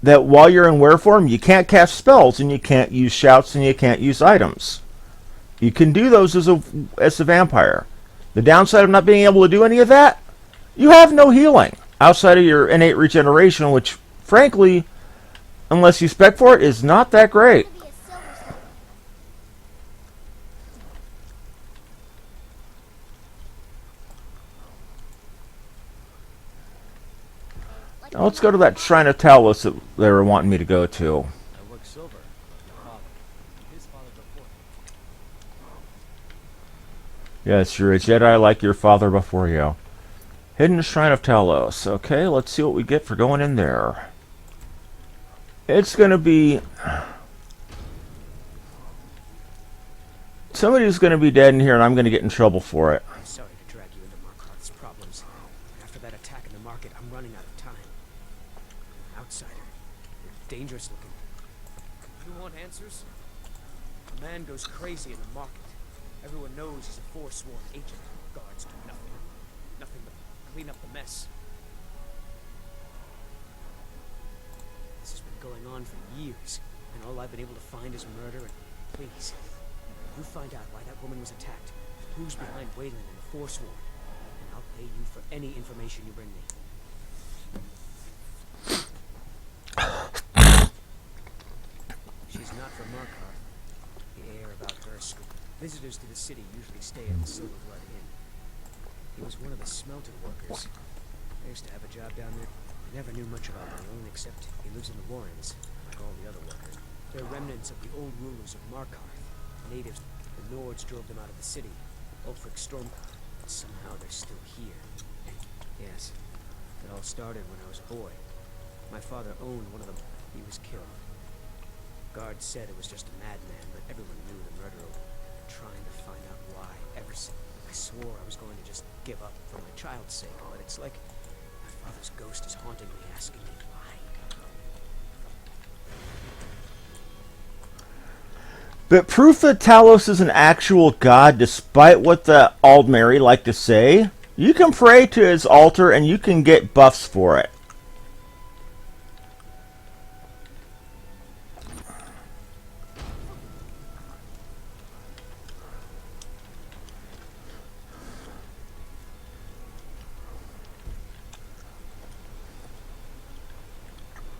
while you're in were form, you can't cast spells, and you can't use shouts, and you can't use items. You can do those as a vampire. The downside of not being able to do any of that, you have no healing outside of your innate regeneration, which, frankly, unless you spec for it, is not that great. Now let's go to that Shrine of Talos that they were wanting me to go to. I work silver. Your father. His father before. Yes, you're a Jedi like your father before you. Hidden Shrine of Talos. Okay, let's see what we get for going in there. It's going to be... somebody's going to be dead in here, and I'm going to get in trouble for it. I'm sorry to drag you into Markarth's problems. After that attack in the market, I'm running out of time. An outsider. You're dangerous looking. You want answers? A man goes crazy in the market. Everyone knows he's a forsworn agent. Guards do nothing. Nothing but clean up the mess. This has been going on for years, and all I've been able to find is murder and... Please, you find out why that woman was attacked, who's behind Wayland and the Forsworn, and I'll pay you for any information you bring me. She's not from Markarth. The air about her school. Visitors to the city usually stay at the Silverblood Inn. He was one of the smelter workers. I used to have a job down there. I never knew much about my own, except he lives in the Warrens, like all the other workers. They're remnants of the old rulers of Markarth. Natives, the Nords drove them out of the city. Ulfric Stormcloud. But somehow they're still here. Yes, it all started when I was a boy. My father owned one of them. He was killed. Guards said it was just a madman, but everyone knew the murderer. Trying to find out why ever since. I swore I was going to just give up for my child's sake, but it's like my father's ghost is haunting me, asking me why. But proof that Talos is an actual god, despite what the Aldmeri like to say, you can pray to his altar and you can get buffs for it.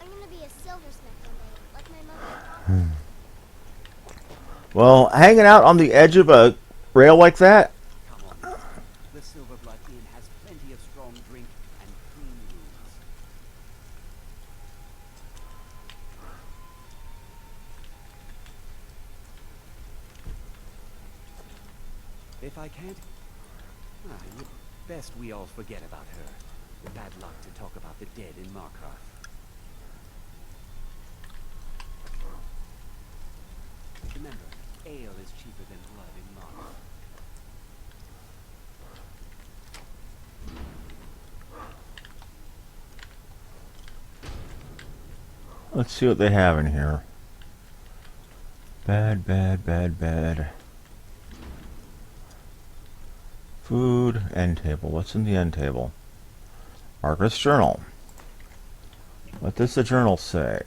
I'm gonna be a silversmith one day, like my mother and father. Well, hanging out on the edge of a rail like that? Come on. The Silverblood Inn has plenty of strong drink and clean rooms. If I can't... best we all forget about her. Bad luck to talk about the dead in Markarth. Remember, ale is cheaper than blood in Markarth. Let's see what they have in here. Bad, bad, bad, bad. Food, end table. What's in the end table? Argus Journal. What does the journal say?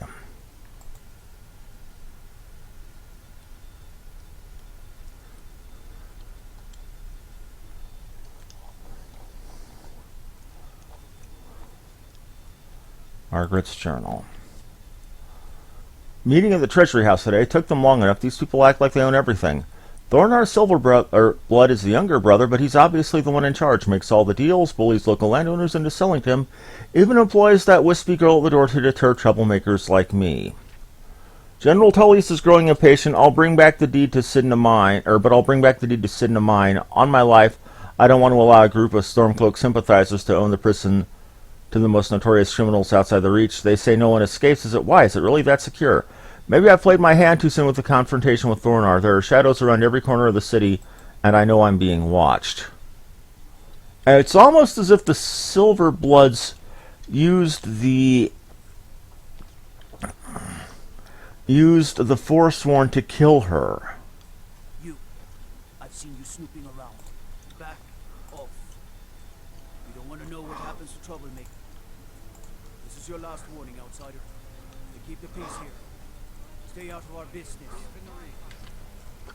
Margaret's journal. Meeting at the Treasury House today. Took them long enough. These people act like they own everything. Thornar Silverblood is the younger brother, but he's obviously the one in charge. Makes all the deals, bullies local landowners into selling to him, even employs that wispy girl at the door to deter troublemakers like me. General Tullius is growing impatient. I'll bring back the deed to Sidna Mine, but I'll bring back the deed to Sidna Mine. On my life, I don't want to allow a group of Stormcloak sympathizers to own the prison to the most notorious criminals outside the reach. They say no one escapes. Is it why? Is it really that secure? Maybe I've played my hand too soon with the confrontation with Thornar. There are shadows around every corner of the city, and I know I'm being watched. And it's almost as if the Silverbloods used the Forsworn to kill her. You. I've seen you snooping around. Back off. You don't want to know what happens to troublemakers. This is your last warning, outsider. To keep the peace here. Stay out of our business.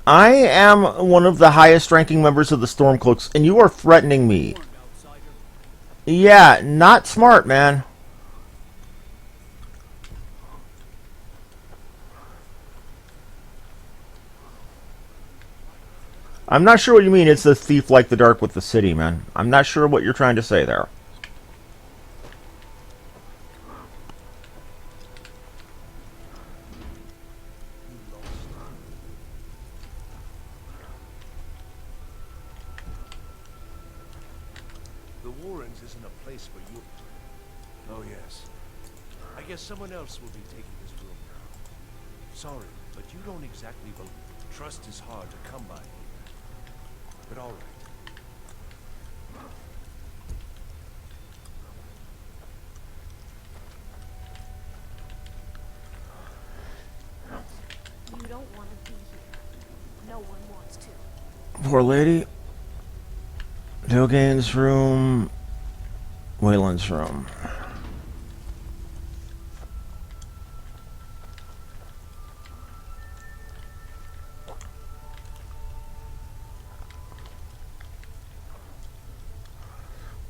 I am one of the highest ranking members of the Stormcloaks, and you are threatening me. Yeah, not smart, man. I'm not sure what you mean. It's the thief like the dark with the city, man. I'm not sure what you're trying to say there. The Warrens isn't a place for you. Oh, yes. I guess someone else will be taking this room now. Sorry, but you don't exactly believe. Trust is hard to come by here. But all right. You don't want to be here. No one wants to. Poor lady. Dilgain's room. Wayland's room.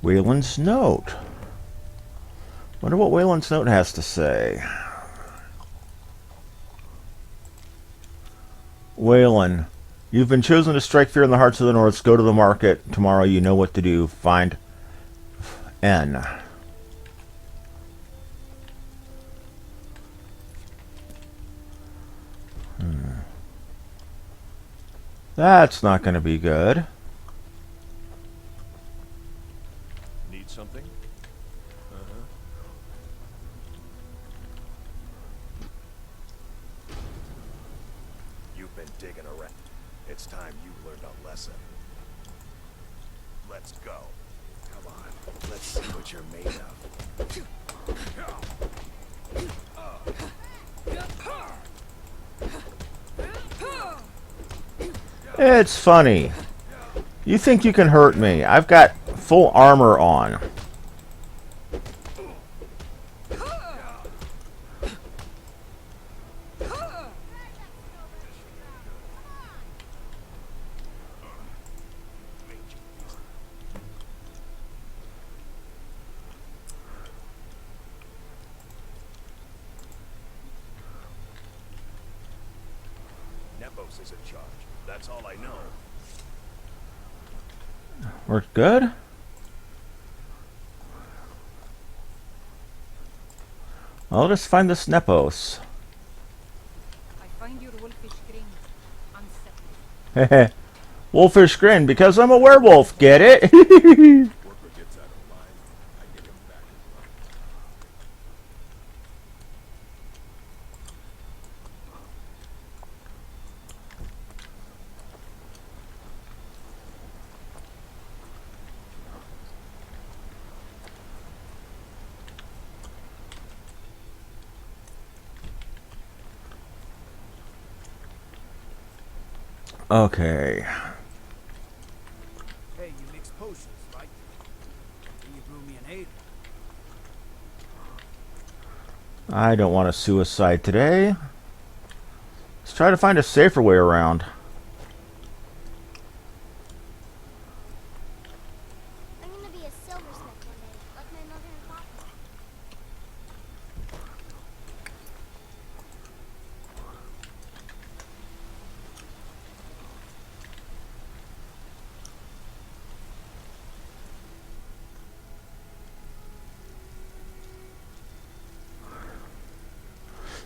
Wayland's note. Wonder what Wayland's note has to say. Wayland, you've been chosen to strike fear in the hearts of the North. Go to the market. Tomorrow you know what to do. Find N. That's not going to be good. Need something? You've been digging around. It's time you learned a lesson. Let's go. Come on, let's see what you're made of. It's funny. You think you can hurt me. I've got full armor on. Nepos is in charge. That's all I know. We're good? Well, let us find this Nepos. I find your wolfish grin unsettling. Wolfish grin, because I'm a werewolf, get it? Worker gets out of line, I get him back in line. Okay. Hey, you mix potions, right? You brew me an ale. I don't want a suicide today. Let's try to find a safer way around. I'm gonna be a silversmith one day, like my mother and papa.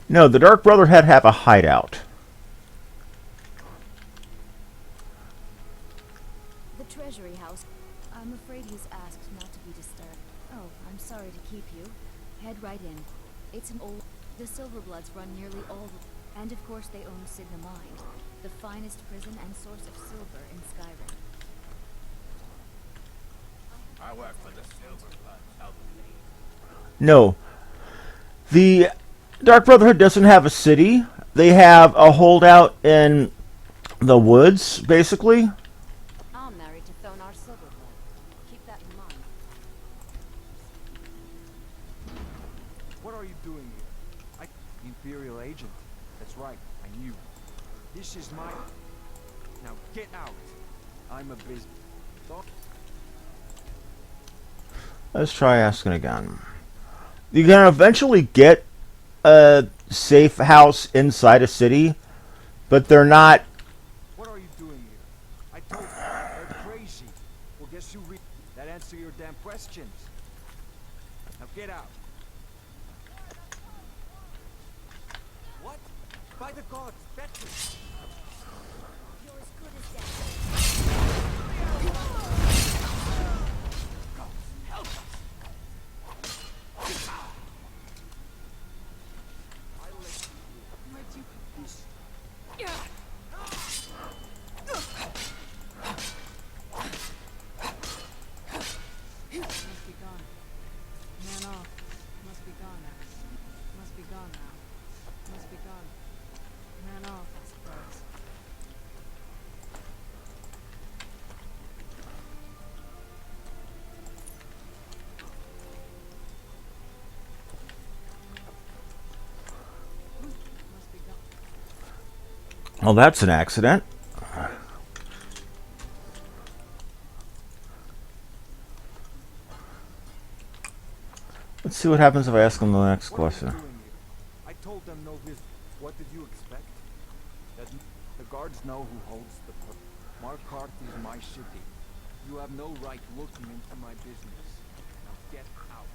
No, the Dark Brotherhood have a hideout. The Treasury House. I'm afraid he's asked not to be disturbed. Oh, I'm sorry to keep you. Head right in. It's an old... The Silverbloods run nearly all the... And of course they own Sigma Mine, the finest prison and source of silver in Skyrim. I work for the Silverbloods, help me. No. The Dark Brotherhood doesn't have a city. They have a holdout in the woods, basically. I'm married to Thonar Silverblood. Keep that in mind. What are you doing here? Imperial agent. That's right, I knew. This is my... Now get out. I'm a business... Let's try asking again. You can eventually get a safe house inside a city, but they're not... What are you doing here? I told you, they're crazy. Well, guess who that answer your damn questions. Now get out. What? By the gods, Becky! You're as good as dead. Help us! Must be gone. Man off. Must be gone now. Must be gone now. Must be gone. Man off, I suppose. Must be gone. Well, that's an accident. Let's see what happens if I ask them the next What are you question. doing here? I told them no visit. What did you expect? That the guards know who holds the Briarhearts is my city. You have no right looking into my business. Now get out.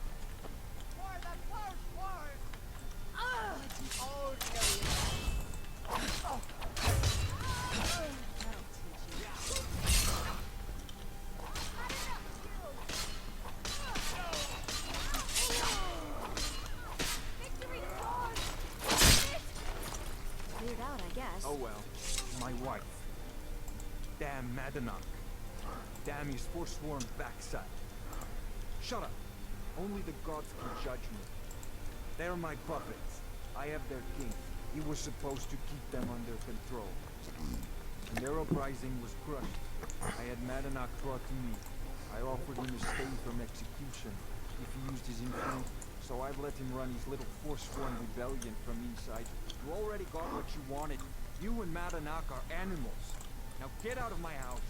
Cleared out, I guess. Oh well, my wife. Damn Madanach. Damn his forsworn backside. Shut up. Only the gods can judge me. They're my puppets. I have their king. He was supposed to keep them under control. And their uprising was crushed. I had Madanach brought to me. I offered him a stay from execution if he used his influence. So I've let him run his little forsworn rebellion from inside. You already got what you wanted. You and Madanach are animals. Now get out of my house.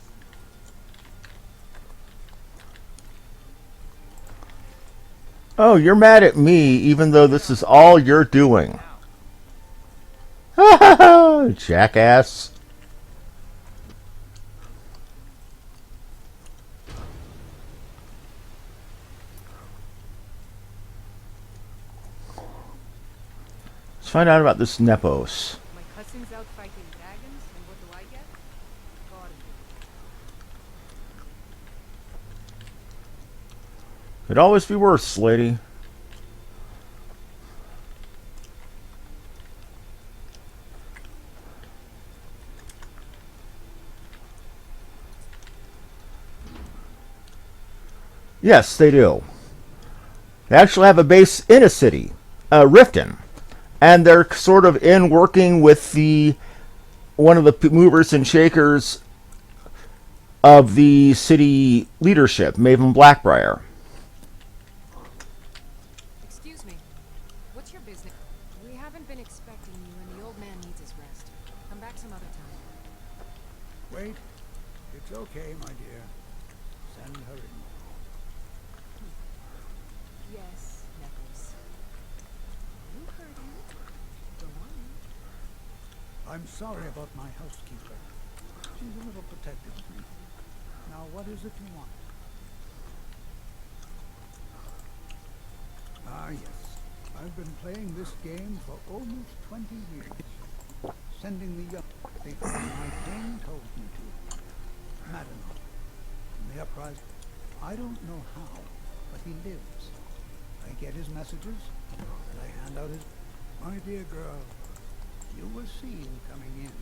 Oh, you're mad at me, even though this is all you're doing. Jackass. Let's find out about this Nepos. My cousin's out fighting dragons, and what do I get? God. Could always be worse, lady. Yes, they do. They actually have a base in a city, Riften, and they're sort of in working with the one of the movers and shakers of the city leadership, Maven Blackbriar. Excuse me. What's your business? We haven't been expecting you, and the old man needs his rest. Come back some other time. Wait. It's okay, my dear. Send her in. Yes, Necklace. You heard him. Go on. I'm sorry about my housekeeper. She's a little protective of me. Now, what is it you want? Ah, yes. I've been playing this game for almost 20 years. Sending the young because my king told me to. Madenon. In the uprising. I don't know how, but he lives. I get his messages, and I hand out his... My dear girl, you will see him coming in.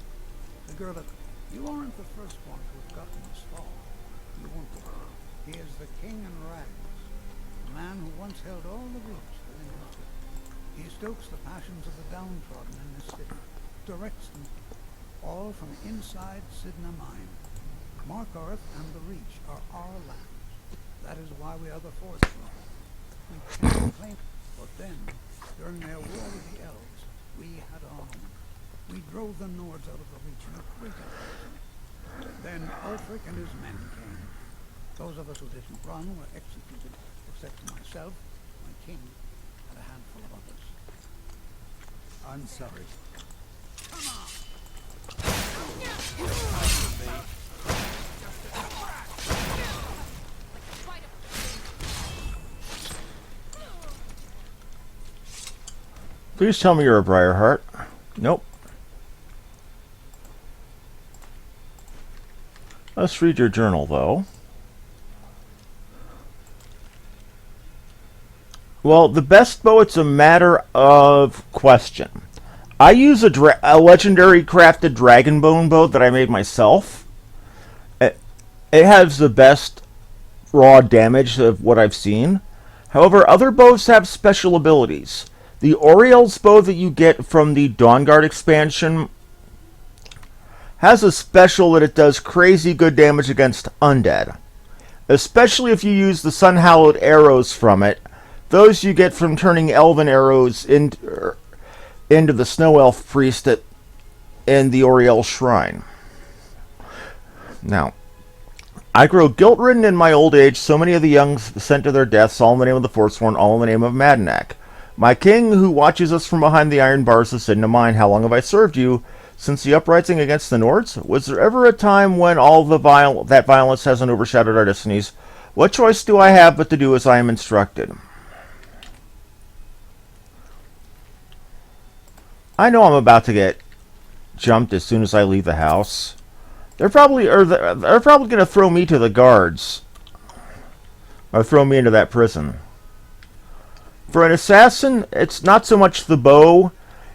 The girl that... You aren't the first one to have gotten this far. You won't be. He is the king in rags. A man who once held all the roots within his grip. He stokes the passions of the downtrodden in this city. Directs them. All from inside Sidna Mine. Markarth and the Reach are our lands. That is why we are the fourth throne. We can't claim. But then, during their war with the elves, we had armament. We drove the Nords out of the Reach in a great uprising. Then Ulfric and his men came. Those of us who didn't run were executed, except myself, my king, and a handful of others. I'm sorry. Come on! Please tell me you're a Briarheart. Nope. Let's read your journal, though. Well, the best bow, it's a matter of question. I use a legendary crafted dragonbone bow that I made myself. It has the best raw damage of what I've seen. However, other bows have special abilities. The Oriel's bow that you get from the Dawnguard expansion has a special that it does crazy good damage against undead. Especially if you use the Sun-Hallowed arrows from it. Those you get from turning elven arrows into the Snow Elf priest in the Oriel Shrine. Now, I grow guilt-ridden in my old age, so many of the young sent to their deaths, all in the name of the Forsworn, all in the name of Madenak. My king, who watches us from behind the iron bars of Sidna Mine, how long have I served you? Since the uprising against the Nords? Was there ever a time when all that violence hasn't overshadowed our destinies? What choice do I have but to do as I am instructed? I know I'm about to get jumped as soon as I leave the house. They're probably going to throw me to the guards. Or throw me into that prison. For an assassin, it's not so much the bow.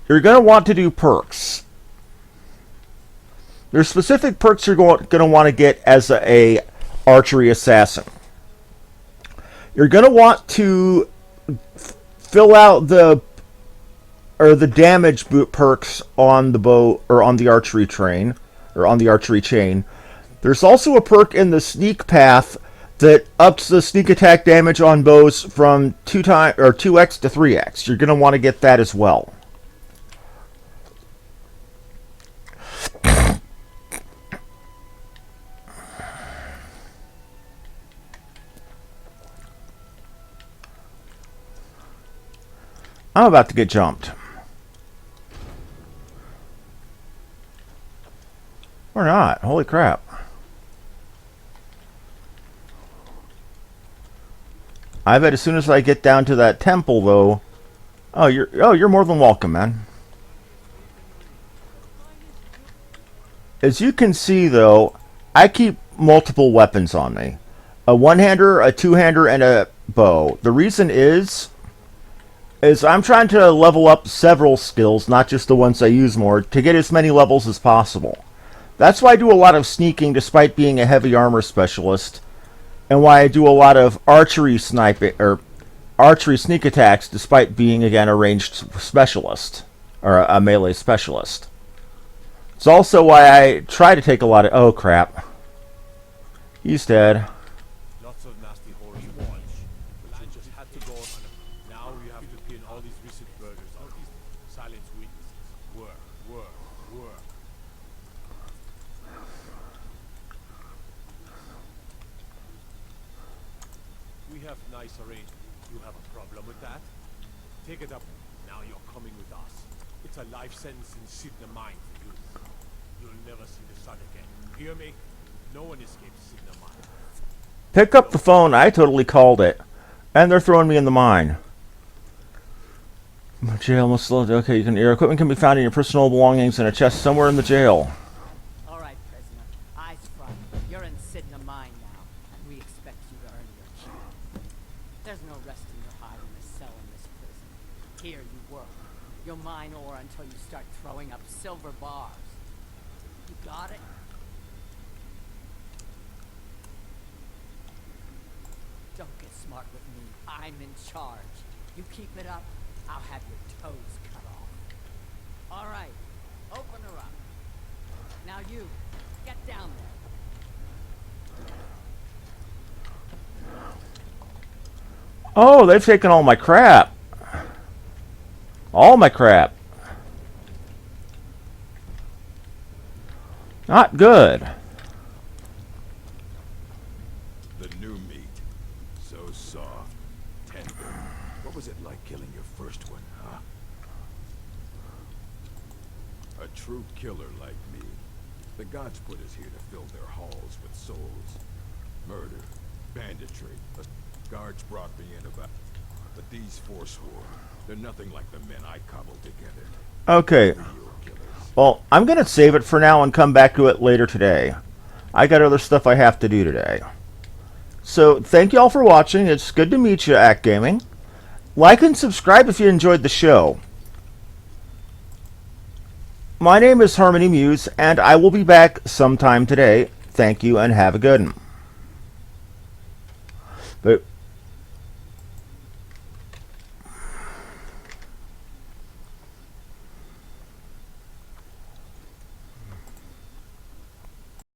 You're going to want to do perks. There's specific perks you're going to want to get as a archery assassin. You're going to want to fill out the damage perks on the bow or on the archery train or on the archery chain. There's also a perk in the sneak path that ups the sneak attack damage on bows from 2x to 3x. You're going to want to get that as well. I'm about to get jumped. Or not. Holy crap. I bet as soon as I get down to that temple, though... Oh, you're more than welcome, man. As you can see, though, I keep multiple weapons on me. A one-hander, a two-hander, and a bow. The reason is I'm trying to level up several skills, not just the ones I use more, to get as many levels as possible. That's why I do a lot of sneaking despite being a heavy armor specialist, and why I do a lot of archery sniping, or archery sneak attacks despite being, again, a ranged specialist, or a melee specialist. It's also why I try to take a lot of... Oh, crap. He's dead. Lots of nasty horrors to watch. But I just had to go on. Now you have to pin all these recent murders, all these silent witnesses. Work. We have nice arrangements. You have a problem with that? Take it up. Now you're coming with us. It's a life sentence in Sidna Mine for you. You'll never see the sun again. Hear me? No one escapes Sidna Mine. Pick up the phone. I totally called it. And they're throwing me in the mine. Jail must slow. Okay, your equipment can be found in your personal belongings in a chest somewhere in the jail. All right, prisoner. Eyes front. You're in Sidna Mine now, and we expect you to earn your keep. There's no resting your hide in a cell in this prison. Here you work. You'll mine ore until you start throwing up silver bars. You got it? Don't get smart with me. I'm in charge. You keep it up, I'll have your toes cut off. All right, open her up. Now you, get down there. Oh, they've taken all my crap. All my crap. Not good. The new meat. So soft. Tender. What was it like killing your first one, huh? A true killer like me. The gods put us here to fill their halls with souls. Murder. Banditry. The guards brought me in about... But these forsworn, they're nothing like the men I cobbled together. Okay. Well, I'm going to save it for now and come back to it later today. I got other stuff I have to do today. So, thank you all for watching. It's good to meet you, Act Gaming. Like and subscribe if you enjoyed the show. My name is Harmony Muse, and I will be back sometime today. Thank you, and have a good one. But